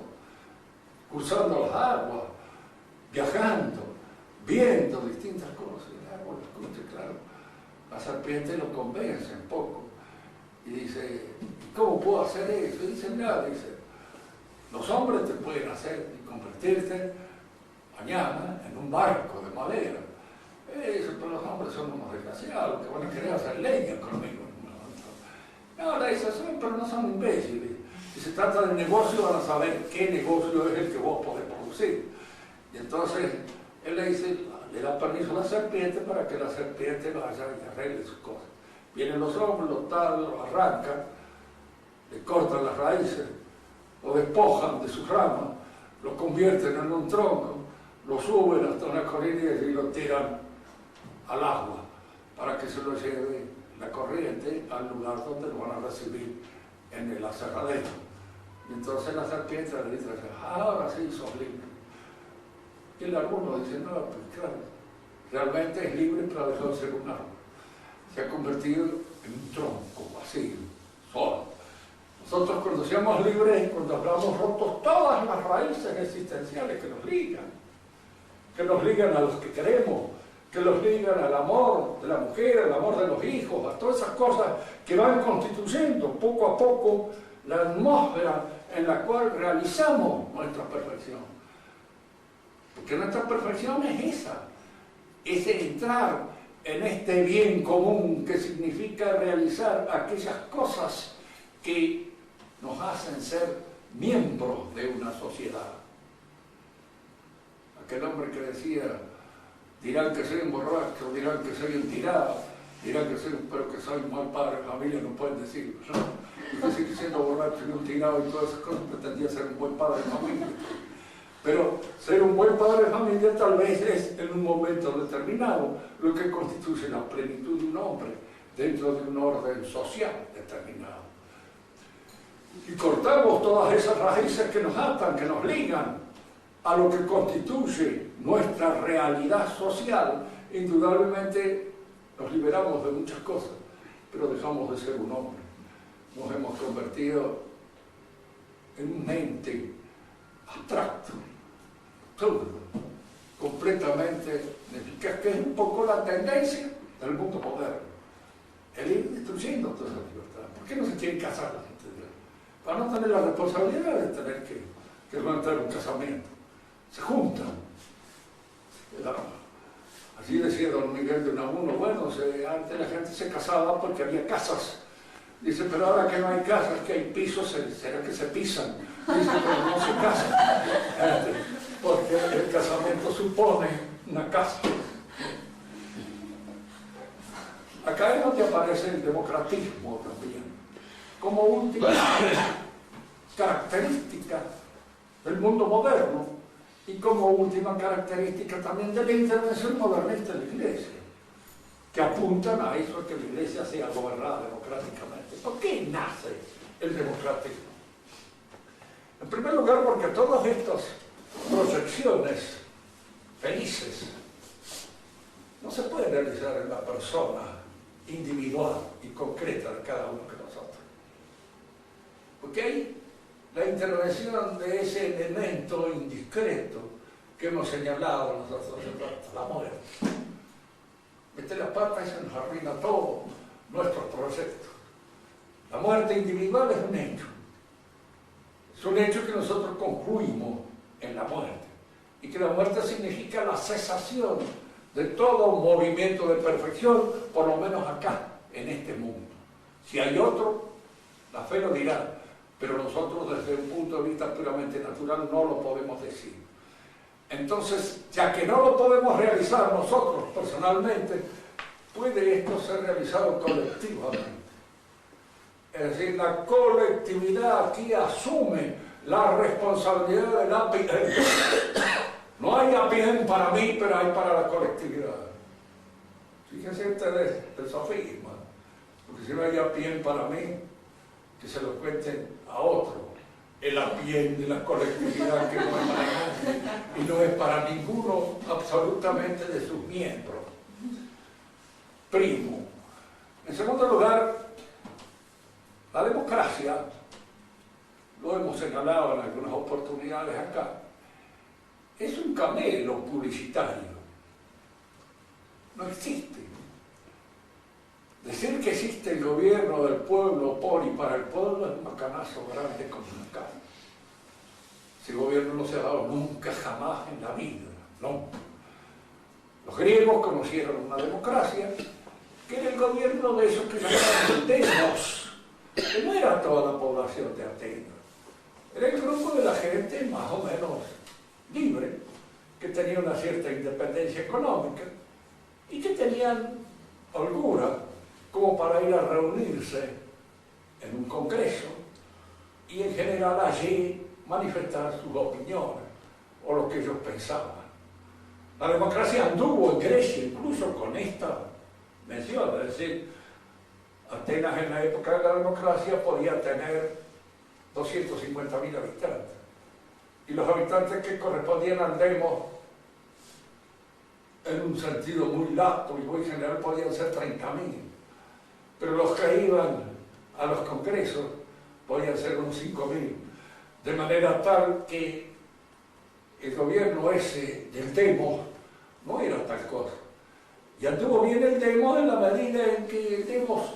cruzando las aguas, viajando, viendo distintas cosas. Y el árbol escucha, claro, la serpiente lo convence un poco. Y dice, ¿cómo puedo hacer eso? Y dice, mira, dice, los hombres te pueden hacer y convertirte mañana en un barco de madera. Eso, pero los hombres son unos desgraciados, que van a querer hacer leña conmigo. Ahora dice, pero no son imbéciles. Si se trata de negocio, van a saber qué negocio es el que vos podés producir. Y entonces, él le dice, le da permiso a la serpiente para que la serpiente vaya y arregle sus cosas. Vienen los hombres, los talan, los arrancan, le cortan las raíces, lo despojan de sus ramas, lo convierten en un tronco, lo suben hasta una corriente y lo tiran al agua para que se lo lleve la corriente al lugar donde lo van a recibir en el aserradero. Y entonces la serpiente le dice, ahora sí sos libre. Y el alguno dice, no, pues claro, realmente es libre, pero dejó de ser un árbol. Se ha convertido en un tronco vacío, solo. Nosotros cuando seamos libres, cuando hablamos rotos todas las raíces existenciales que nos ligan a los que queremos, que nos ligan al amor de la mujer, al amor de los hijos, a todas esas cosas que van constituyendo poco a poco la atmósfera en la cual realizamos nuestra perfección. Porque nuestra perfección es esa, es entrar en este bien común que significa realizar aquellas cosas que nos hacen ser miembros de una sociedad. Aquel hombre que decía, dirán que soy un borracho, dirán que soy un tirado, dirán que soy, pero que soy un mal padre de familia, no pueden decirlo, ¿no? Y que sigue siendo borracho y un tirado y todas esas cosas, pretendía ser un buen padre de familia. Pero ser un buen padre de familia tal vez es en un momento determinado lo que constituye la plenitud de un hombre dentro de un orden social determinado. Y cortamos todas esas raíces que nos atan, que nos ligan a lo que constituye nuestra realidad social, indudablemente nos liberamos de muchas cosas, pero dejamos de ser un hombre. Nos hemos convertido en un ente abstracto, absurdo, completamente ineficaz, que es un poco la tendencia del mundo moderno. El ir destruyendo toda esa libertad. ¿Por qué no se quieren casar la gente? Para no tener la responsabilidad de tener que levantar un casamiento. Se juntan. Así decía don Miguel de Unamuno, bueno, antes la gente se casaba porque había casas. Dice, pero ahora que no hay casas, que hay pisos, ¿será que se pisan? Dice, pero no se casan. Porque el casamiento supone una casa. Acá es donde aparece el democratismo también, como última característica del mundo moderno y como última característica también de la intervención modernista de la Iglesia, que apuntan a eso, a que la Iglesia sea gobernada democráticamente. ¿Por qué nace el democratismo? En primer lugar, porque todas estas proyecciones felices no se pueden realizar en la persona individual y concreta de cada uno de nosotros. Porque hay la intervención de ese elemento indiscreto que hemos señalado nosotros, la muerte. Mete la pata y se nos arruina todo nuestro proyecto. La muerte individual es un hecho. Es un hecho que nosotros concluimos en la muerte. Y que la muerte significa la cesación de todo movimiento de perfección, por lo menos acá, en este mundo. Si hay otro, la fe lo dirá, pero nosotros desde un punto de vista puramente natural no lo podemos decir. Entonces, ya que no lo podemos realizar nosotros personalmente, puede esto ser realizado colectivamente. Es decir, la colectividad aquí asume la responsabilidad del happy end. No hay happy end para mí, pero hay para la colectividad. Fíjense ustedes el sofisma, porque si no hay happy end para mí, que se lo cuenten a otro. El happy end de la colectividad que no es para nadie y no es para ninguno absolutamente de sus miembros. Primo. En segundo lugar, la democracia, lo hemos señalado en algunas oportunidades acá, es un camelo publicitario. No existe. Decir que existe el gobierno del pueblo por y para el pueblo es un macanazo grande como una casa. Ese gobierno no se ha dado nunca, jamás en la vida, no. Los griegos conocieron una democracia que era el gobierno de esos que llamaban demos, que no era toda la población de Atenas. Era el grupo de la gente más o menos libre, que tenía una cierta independencia económica y que tenían holgura como para ir a reunirse en un congreso y en general allí manifestar sus opiniones o lo que ellos pensaban. La democracia anduvo en Grecia incluso con esta mención, es decir, Atenas en la época de la democracia podía tener 250.000 habitantes y los habitantes que correspondían al demos en un sentido muy lato y muy general podían ser 30.000, pero los que iban a los congresos podían ser unos 5.000, de manera tal que el gobierno ese del demos no era tal cosa. Y anduvo bien el demos en la medida en que el demos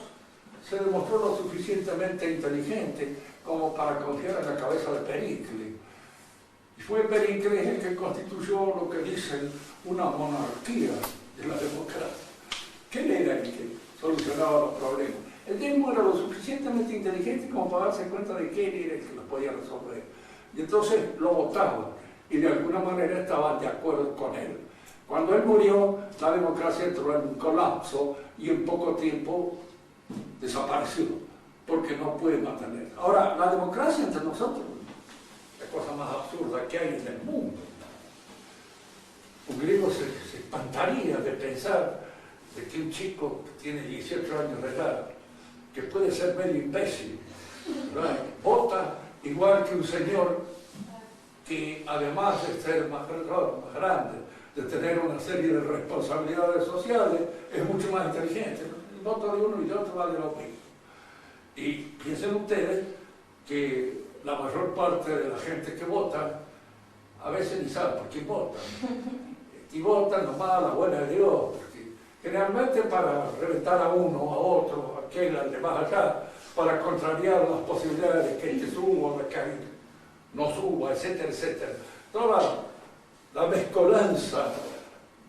se demostró lo suficientemente inteligente como para confiar en la cabeza de Pericles. Y fue Pericles el que constituyó lo que dicen una monarquía de la democracia. Que él era el que solucionaba los problemas. El demo era lo suficientemente inteligente como para darse cuenta de que él era el que los podía resolver. Y entonces lo votaban y de alguna manera estaban de acuerdo con él. Cuando él murió, la democracia entró en un colapso y en poco tiempo desapareció, porque no puede mantener. Ahora, la democracia entre nosotros, la cosa más absurda que hay en el mundo. Un griego se espantaría de pensar de que un chico que tiene 18 años de edad, que puede ser medio imbécil, ¿verdad?, vota igual que un señor que, además de ser más grande, de tener una serie de responsabilidades sociales, es mucho más inteligente. El voto de uno y de otro vale lo mismo. Y piensen ustedes que la mayor parte de la gente que vota a veces ni sabe por quién votan. Y votan nomás a la buena de Dios, porque generalmente para reventar a uno, a otro, a aquel, al de más allá, para contrariar las posibilidades de que este suba, de que no suba, etcétera, etcétera. Toda la mezcolanza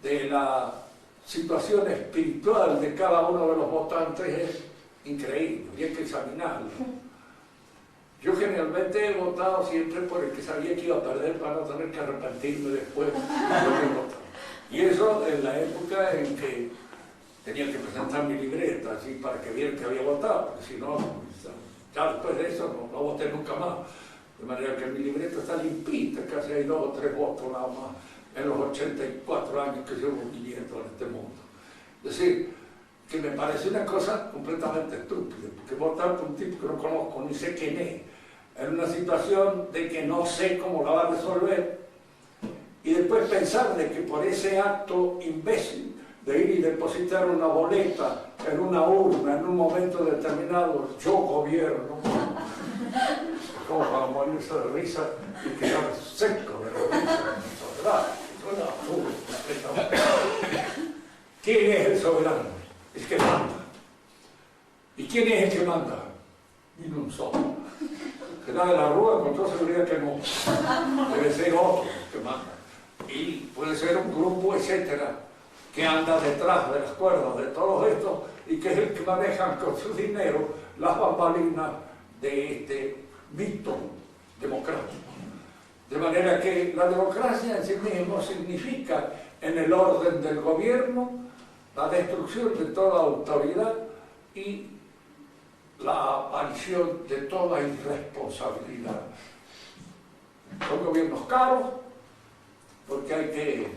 de la situación espiritual de cada uno de los votantes es increíble, y hay que examinarlo. Yo generalmente he votado siempre por el que sabía que iba a perder para no tener que arrepentirme después de lo que he votado. Y eso en la época en que tenía que presentar mi libreta, así para que vieran que había votado, porque si no, ya después de eso no voté nunca más. De manera que mi libreta está limpita, casi hay 2 o 3 votos nada más en los 84 años que llevo viviendo en este mundo. Es decir, que me parece una cosa completamente estúpida, porque votar por un tipo que no conozco ni sé quién es, en una situación de que no sé cómo la va a resolver, y después pensar de que por ese acto imbécil de ir y depositar una boleta en una urna en un momento determinado, yo gobierno, como para morirse de risa y quedar seco de risa, ¿verdad? Es una absurda. ¿Quién es el soberano? El que manda. ¿Y quién es el que manda? Ni un solo. Que da de la rúa con toda seguridad que no. Debe ser otro que manda. Y puede ser un grupo, etcétera, que anda detrás de las cuerdas de todos estos y que es el que manejan con su dinero las bambalinas de este mito democrático. De manera que la democracia en sí mismo significa, en el orden del gobierno, la destrucción de toda autoridad y la aparición de toda irresponsabilidad. Son gobiernos caros, porque hay que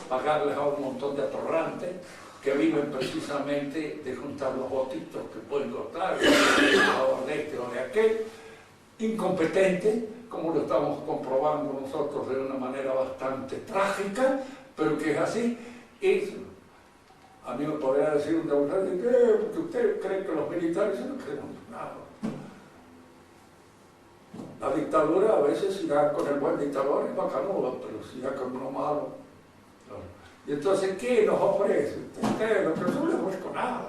pagarles a un montón de atorrantes que viven precisamente de juntar los votitos que pueden costar, a favor de este o de aquel, incompetente, como lo estamos comprobando nosotros de una manera bastante trágica, pero que es así. Y a mí me podría decir un demócrata, porque usted cree que los militares no creen nada. La dictadura a veces, si da con el buen dictador, es bacanuda, pero si da con uno malo. No. Y entonces, ¿qué nos ofrece? Usted lo que no le ofrezco nada.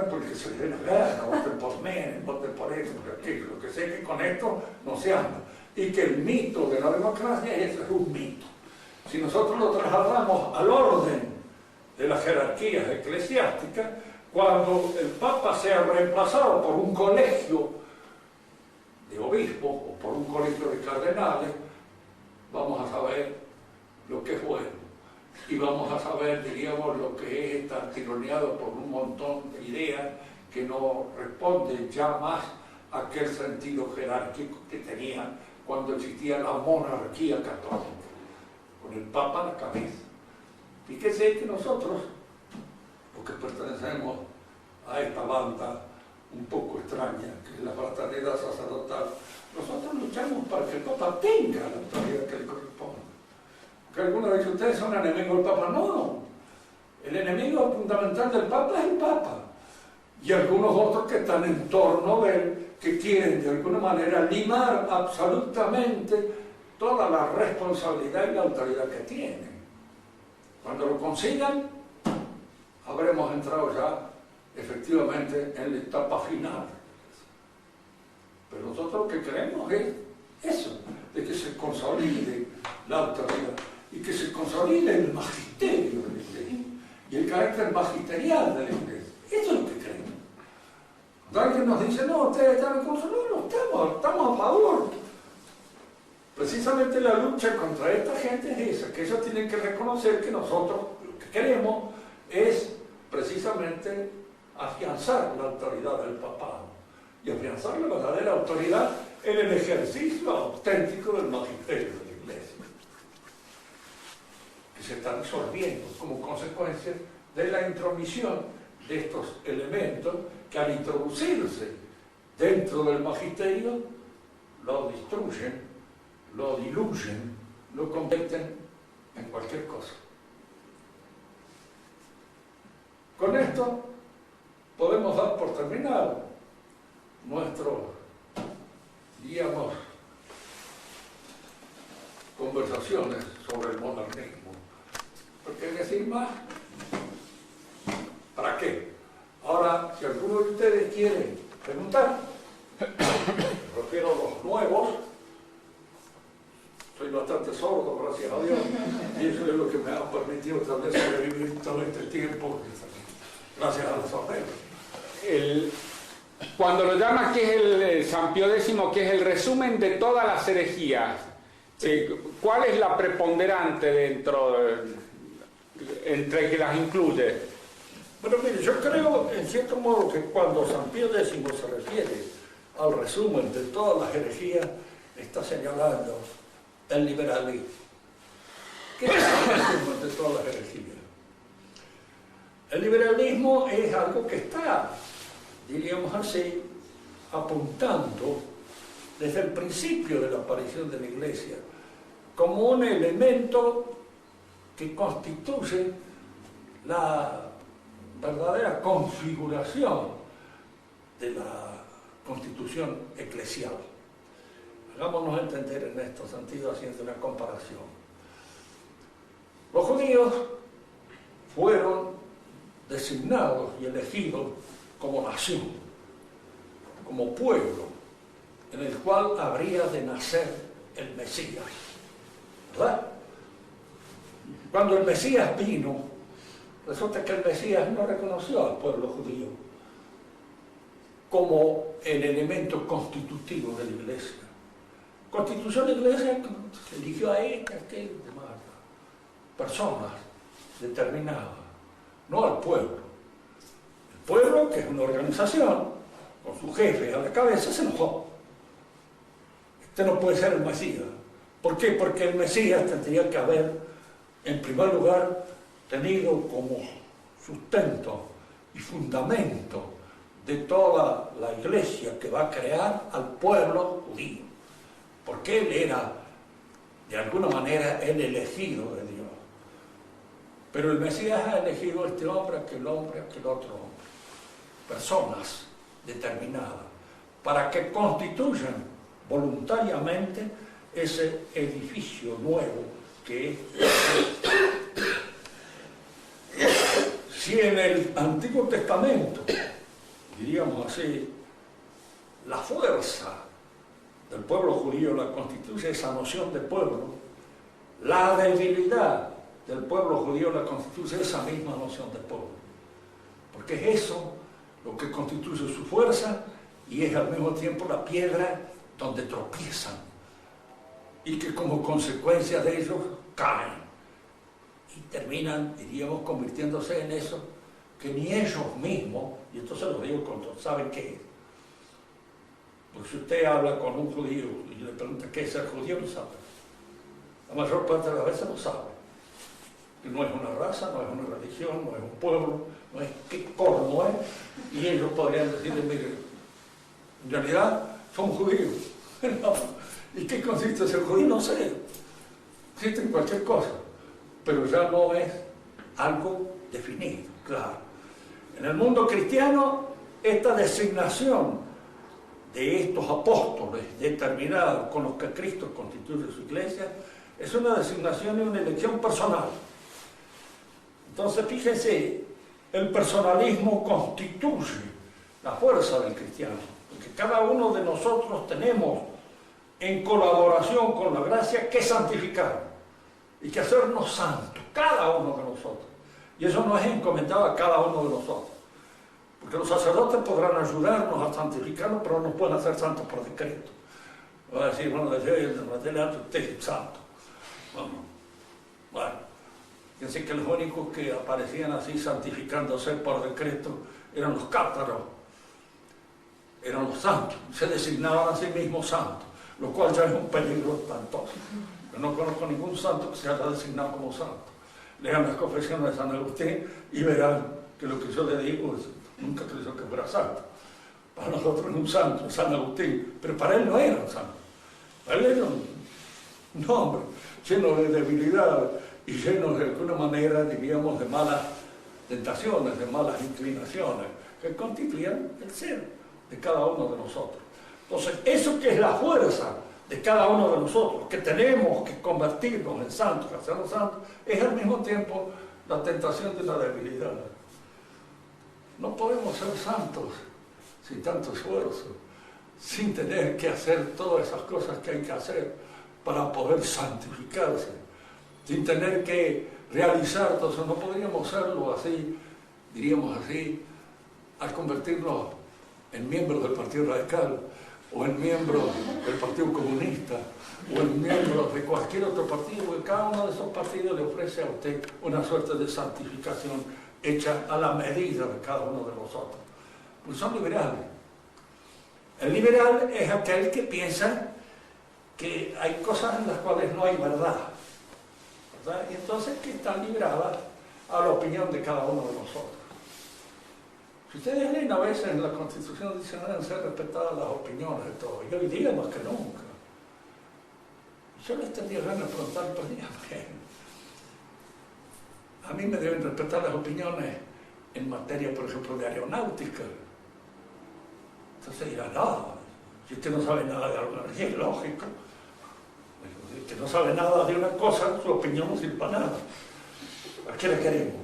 votar por el que se les dé la gana, voten por Menem, voten por esto, por aquello, lo que sé que con esto no se anda. Y que el mito de la democracia es un mito. Si nosotros lo trasladamos al orden de las jerarquías eclesiásticas, cuando el Papa sea reemplazado por un colegio de obispos o por un colegio de cardenales, vamos a saber lo que es bueno. Y vamos a saber, diríamos, lo que es estar tironeado por un montón de ideas que no responden ya más a aquel sentido jerárquico que tenían cuando existía la monarquía católica, con el Papa a la cabeza. Fíjese que nosotros, los que pertenecemos a esta banda un poco extraña, que es la fraternidad sacerdotal, nosotros luchamos para que el Papa tenga la autoridad que le corresponde. Que algunos de ustedes son enemigos del Papa, no. El enemigo fundamental del Papa es el Papa. Y algunos otros que están en torno de él, que quieren de alguna manera limar absolutamente toda la responsabilidad y la autoridad que tienen. Cuando lo consigan, habremos entrado ya efectivamente en la etapa final. Pero nosotros lo que queremos es eso, de que se consolide la autoridad y que se consolide el magisterio de la Iglesia y el carácter magisterial de la Iglesia. Eso es lo que queremos. Cuando alguien nos dice, no, ustedes están en contra, no, estamos a favor. Precisamente la lucha contra esta gente es esa, que ellos tienen que reconocer que nosotros lo que queremos es precisamente afianzar la autoridad del papado y afianzar la verdadera autoridad en el ejercicio auténtico del magisterio de la Iglesia, que se está disolviendo como consecuencia de la intromisión de estos elementos que al introducirse dentro del magisterio lo destruyen, lo diluyen, lo convierten en cualquier cosa. Con esto podemos dar por terminado nuestro, digamos, conversaciones sobre el modernismo. Porque decir más, ¿para qué? Ahora, si alguno de ustedes quiere preguntar, me refiero a los nuevos, soy bastante sordo, gracias a Dios, y eso es lo que me ha permitido tal vez sobrevivir todo este tiempo, gracias a los sorderos. Cuando lo llama que es el San Pío X, que es el resumen de todas las herejías, ¿cuál es la preponderante dentro, entre que las incluye? Bueno, mire, yo creo, en cierto modo, que cuando San Pío X se refiere al resumen de todas las herejías, está señalando el liberalismo. ¿Qué es el resumen de todas las herejías? El liberalismo es algo que está, diríamos así, apuntando desde el principio de la aparición de la Iglesia como un elemento que constituye la verdadera configuración de la constitución eclesial. Hagámonos entender en este sentido haciendo una comparación. Los judíos fueron designados y elegidos como nación, como pueblo, en el cual habría de nacer el Mesías, ¿verdad? Cuando el Mesías vino, resulta que el Mesías no reconoció al pueblo judío como el elemento constitutivo de la Iglesia. Constitución de la Iglesia se eligió a esta, aquel, demás personas determinadas, no al pueblo. El pueblo, que es una organización, con su jefe a la cabeza, se enojó. Este no puede ser el Mesías. ¿Por qué? Porque el Mesías tendría que haber, en primer lugar, tenido como sustento y fundamento de toda la Iglesia que va a crear al pueblo judío. Porque él era, de alguna manera, el elegido de Dios. Pero el Mesías ha elegido a este hombre, aquel otro hombre. Personas determinadas, para que constituyan voluntariamente ese edificio nuevo que es. Si en el Antiguo Testamento diríamos así, la fuerza del pueblo judío la constituye esa noción de pueblo, la debilidad del pueblo judío la constituye esa misma noción de pueblo, porque es eso lo que constituye su fuerza y es al mismo tiempo la piedra donde tropiezan y que como consecuencia de ellos caen y terminan, diríamos, convirtiéndose en eso que ni ellos mismos, y esto se lo digo con todos, saben qué es. Porque si usted habla con un judío y le pregunta qué es ser judío, no sabe. La mayor parte de las veces no sabe. Que no es una raza, no es una religión, no es un pueblo, no es qué corno es. Y ellos podrían decirle, mire, en realidad somos judíos. No. ¿Y qué consiste ser judío? No sé. Existe en cualquier cosa. Pero ya no es algo definido, claro. En el mundo cristiano, esta designación de estos apóstoles determinados con los que Cristo constituye su iglesia es una designación y una elección personal. Entonces, fíjense, el personalismo constituye la fuerza del cristiano, porque cada uno de nosotros tenemos en colaboración con la gracia que santificar y que hacernos santos, cada uno de nosotros. Y eso no es encomendado a cada uno de nosotros. Porque los sacerdotes podrán ayudarnos a santificarnos, pero no nos pueden hacer santos por decreto. Va a decir, bueno, desde usted es santo. Bueno, fíjense que los únicos que aparecían así santificándose por decreto eran los cátaros, eran los santos, se designaban a sí mismos santos, lo cual ya es un peligro espantoso. Yo no conozco ningún santo que se haya designado como santo. Lean las confesiones de San Agustín y verán que lo que yo le digo es, nunca creyó que fuera santo. Para nosotros es un santo, San Agustín, pero para él no era un santo. Para él era un hombre lleno de debilidad y lleno de alguna manera, diríamos, de malas tentaciones, de malas inclinaciones, que constituían el ser de cada uno de nosotros. Entonces, eso que es la fuerza de cada uno de nosotros, que tenemos que convertirnos en santos, hacernos santos, es al mismo tiempo la tentación de la debilidad. No podemos ser santos sin tanto esfuerzo, sin tener que hacer todas esas cosas que hay que hacer para poder santificarse, sin tener que realizar todo eso. No podríamos hacerlo así, diríamos así, al convertirnos en miembros del Partido Radical, o en miembros del Partido Comunista, o en miembros de cualquier otro partido, porque cada uno de esos partidos le ofrece a usted una suerte de santificación hecha a la medida de cada uno de nosotros. Pues son liberales. El liberal es aquel que piensa que hay cosas en las cuales no hay verdad, ¿verdad? Y entonces que están libradas a la opinión de cada uno de nosotros. Si ustedes leen a veces en la Constitución dice que deben ser respetadas las opiniones de todos, y hoy día más que nunca. Yo les tendría ganas de preguntar, pues díganme, a mí me deben respetar las opiniones en materia, por ejemplo, de aeronáutica. Entonces dirán, no, si usted no sabe nada de aeronáutica, es lógico. Si usted no sabe nada de una cosa, su opinión no sirve para nada. ¿A qué la queremos?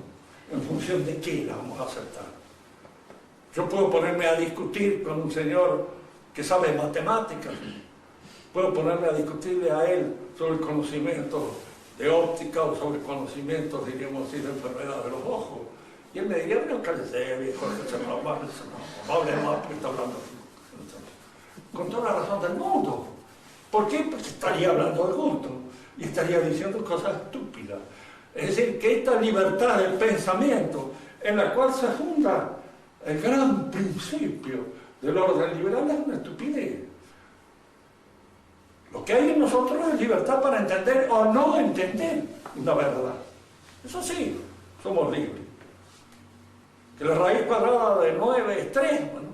¿En función de qué la vamos a aceptar? Yo puedo ponerme a discutir con un señor que sabe matemáticas, puedo ponerme a discutirle a él sobre el conocimiento de óptica o sobre conocimientos, diríamos así, de enfermedad de los ojos. Y él me diría, no, cállese, viejo, no hable más porque está hablando. Con toda la razón del mundo. ¿Por qué? Porque estaría hablando de gusto y estaría diciendo cosas estúpidas. Es decir, que esta libertad del pensamiento en la cual se funda el gran principio del orden liberal es una estupidez. Lo que hay en nosotros es libertad para entender o no entender una verdad. Eso sí, somos libres. Que la raíz cuadrada de 9 es 3, bueno,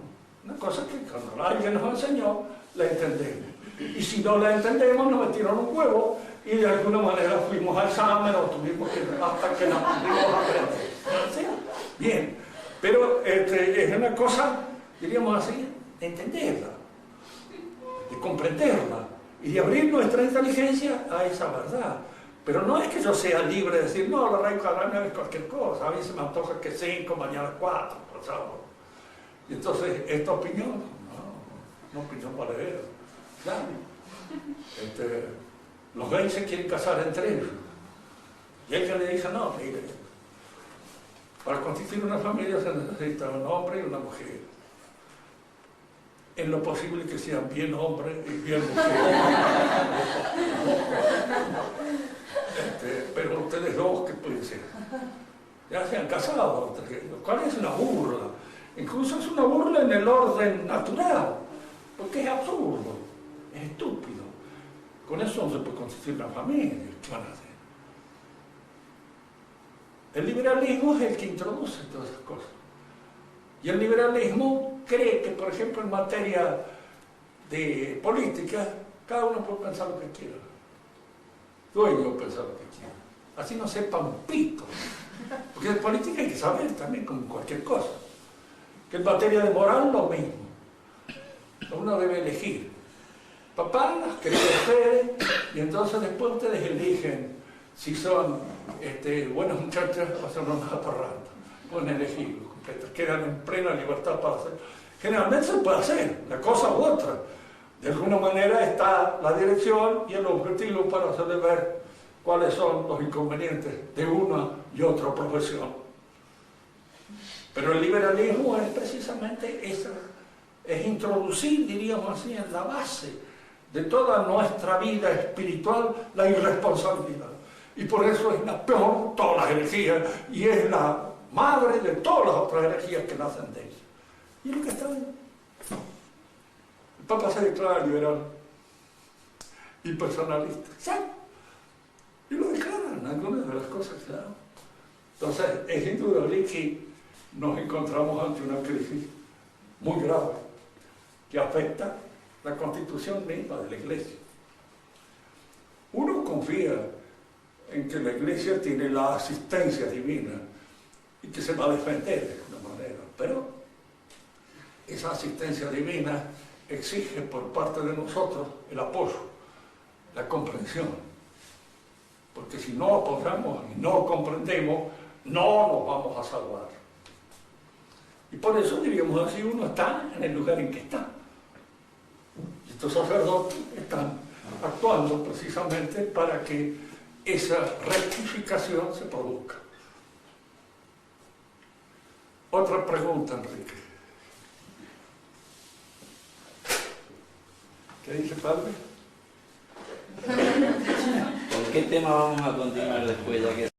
una cosa que cuando alguien nos enseñó, la entendemos. Y si no la entendemos, nos metieron un huevo y de alguna manera fuimos al examen o tuvimos que, hasta que la pudimos aprender. ¿Sí? Bien, pero es una cosa, diríamos así, de entenderla, de comprenderla y de abrir nuestra inteligencia a esa verdad. Pero no es que yo sea libre de decir, no, la raíz cuadrada es cualquier cosa, a mí se me antoja que 5, mañana 4, por favor. Y entonces, esta opinión, no, una opinión valedera. Claro. Los gays se quieren casar entre ellos. Y ella le dice, no, mire, para constituir una familia se necesita un hombre y una mujer. En lo posible que sean bien hombre y bien mujer. Pero ustedes dos, ¿qué pueden ser? Ya se han casado, lo cual es una burla. Incluso es una burla en el orden natural, porque es absurdo, es estúpido. Con eso no se puede constituir una familia. ¿Qué van a hacer? El liberalismo es el que introduce todas esas cosas. Y el liberalismo cree que, por ejemplo, en materia de política, cada uno puede pensar lo que quiera. Dueño pensar lo que quiera. Así no sepa un pito. Porque de política hay que saber también, como cualquier cosa. Que en materia de moral, lo mismo. Uno debe elegir. Papá, queridos ustedes, y entonces después ustedes eligen si son buenas muchachas o son unas atorrantes. Pueden elegirlo. Quedan en plena libertad para hacer. Generalmente se puede hacer, una cosa u otra. De alguna manera está la dirección y el objetivo para hacerle ver cuáles son los inconvenientes de una y otra profesión. Pero el liberalismo es precisamente esa, es introducir, diríamos así, en la base de toda nuestra vida espiritual la irresponsabilidad. Y por eso es la peor de todas las herejías y es la madre de todas las otras herejías que nacen de ella. Y es lo que está bien. El Papa se declara liberal y personalista. ¿Sí? Y lo declaran algunas de las cosas que dan. Entonces, es indudable que nos encontramos ante una crisis muy grave que afecta la constitución misma de la Iglesia. Uno confía en que la Iglesia tiene la asistencia divina y que se va a defender de alguna manera, pero esa asistencia divina exige por parte de nosotros el apoyo, la comprensión, porque si no apoyamos y no comprendemos, no nos vamos a salvar. Y por eso, diríamos así, uno está en el lugar en que está. Y estos sacerdotes están actuando precisamente para que esa rectificación se produzca. Otra pregunta, Enrique. ¿Qué dice, padre? ¿Con qué tema vamos a continuar después? Ya que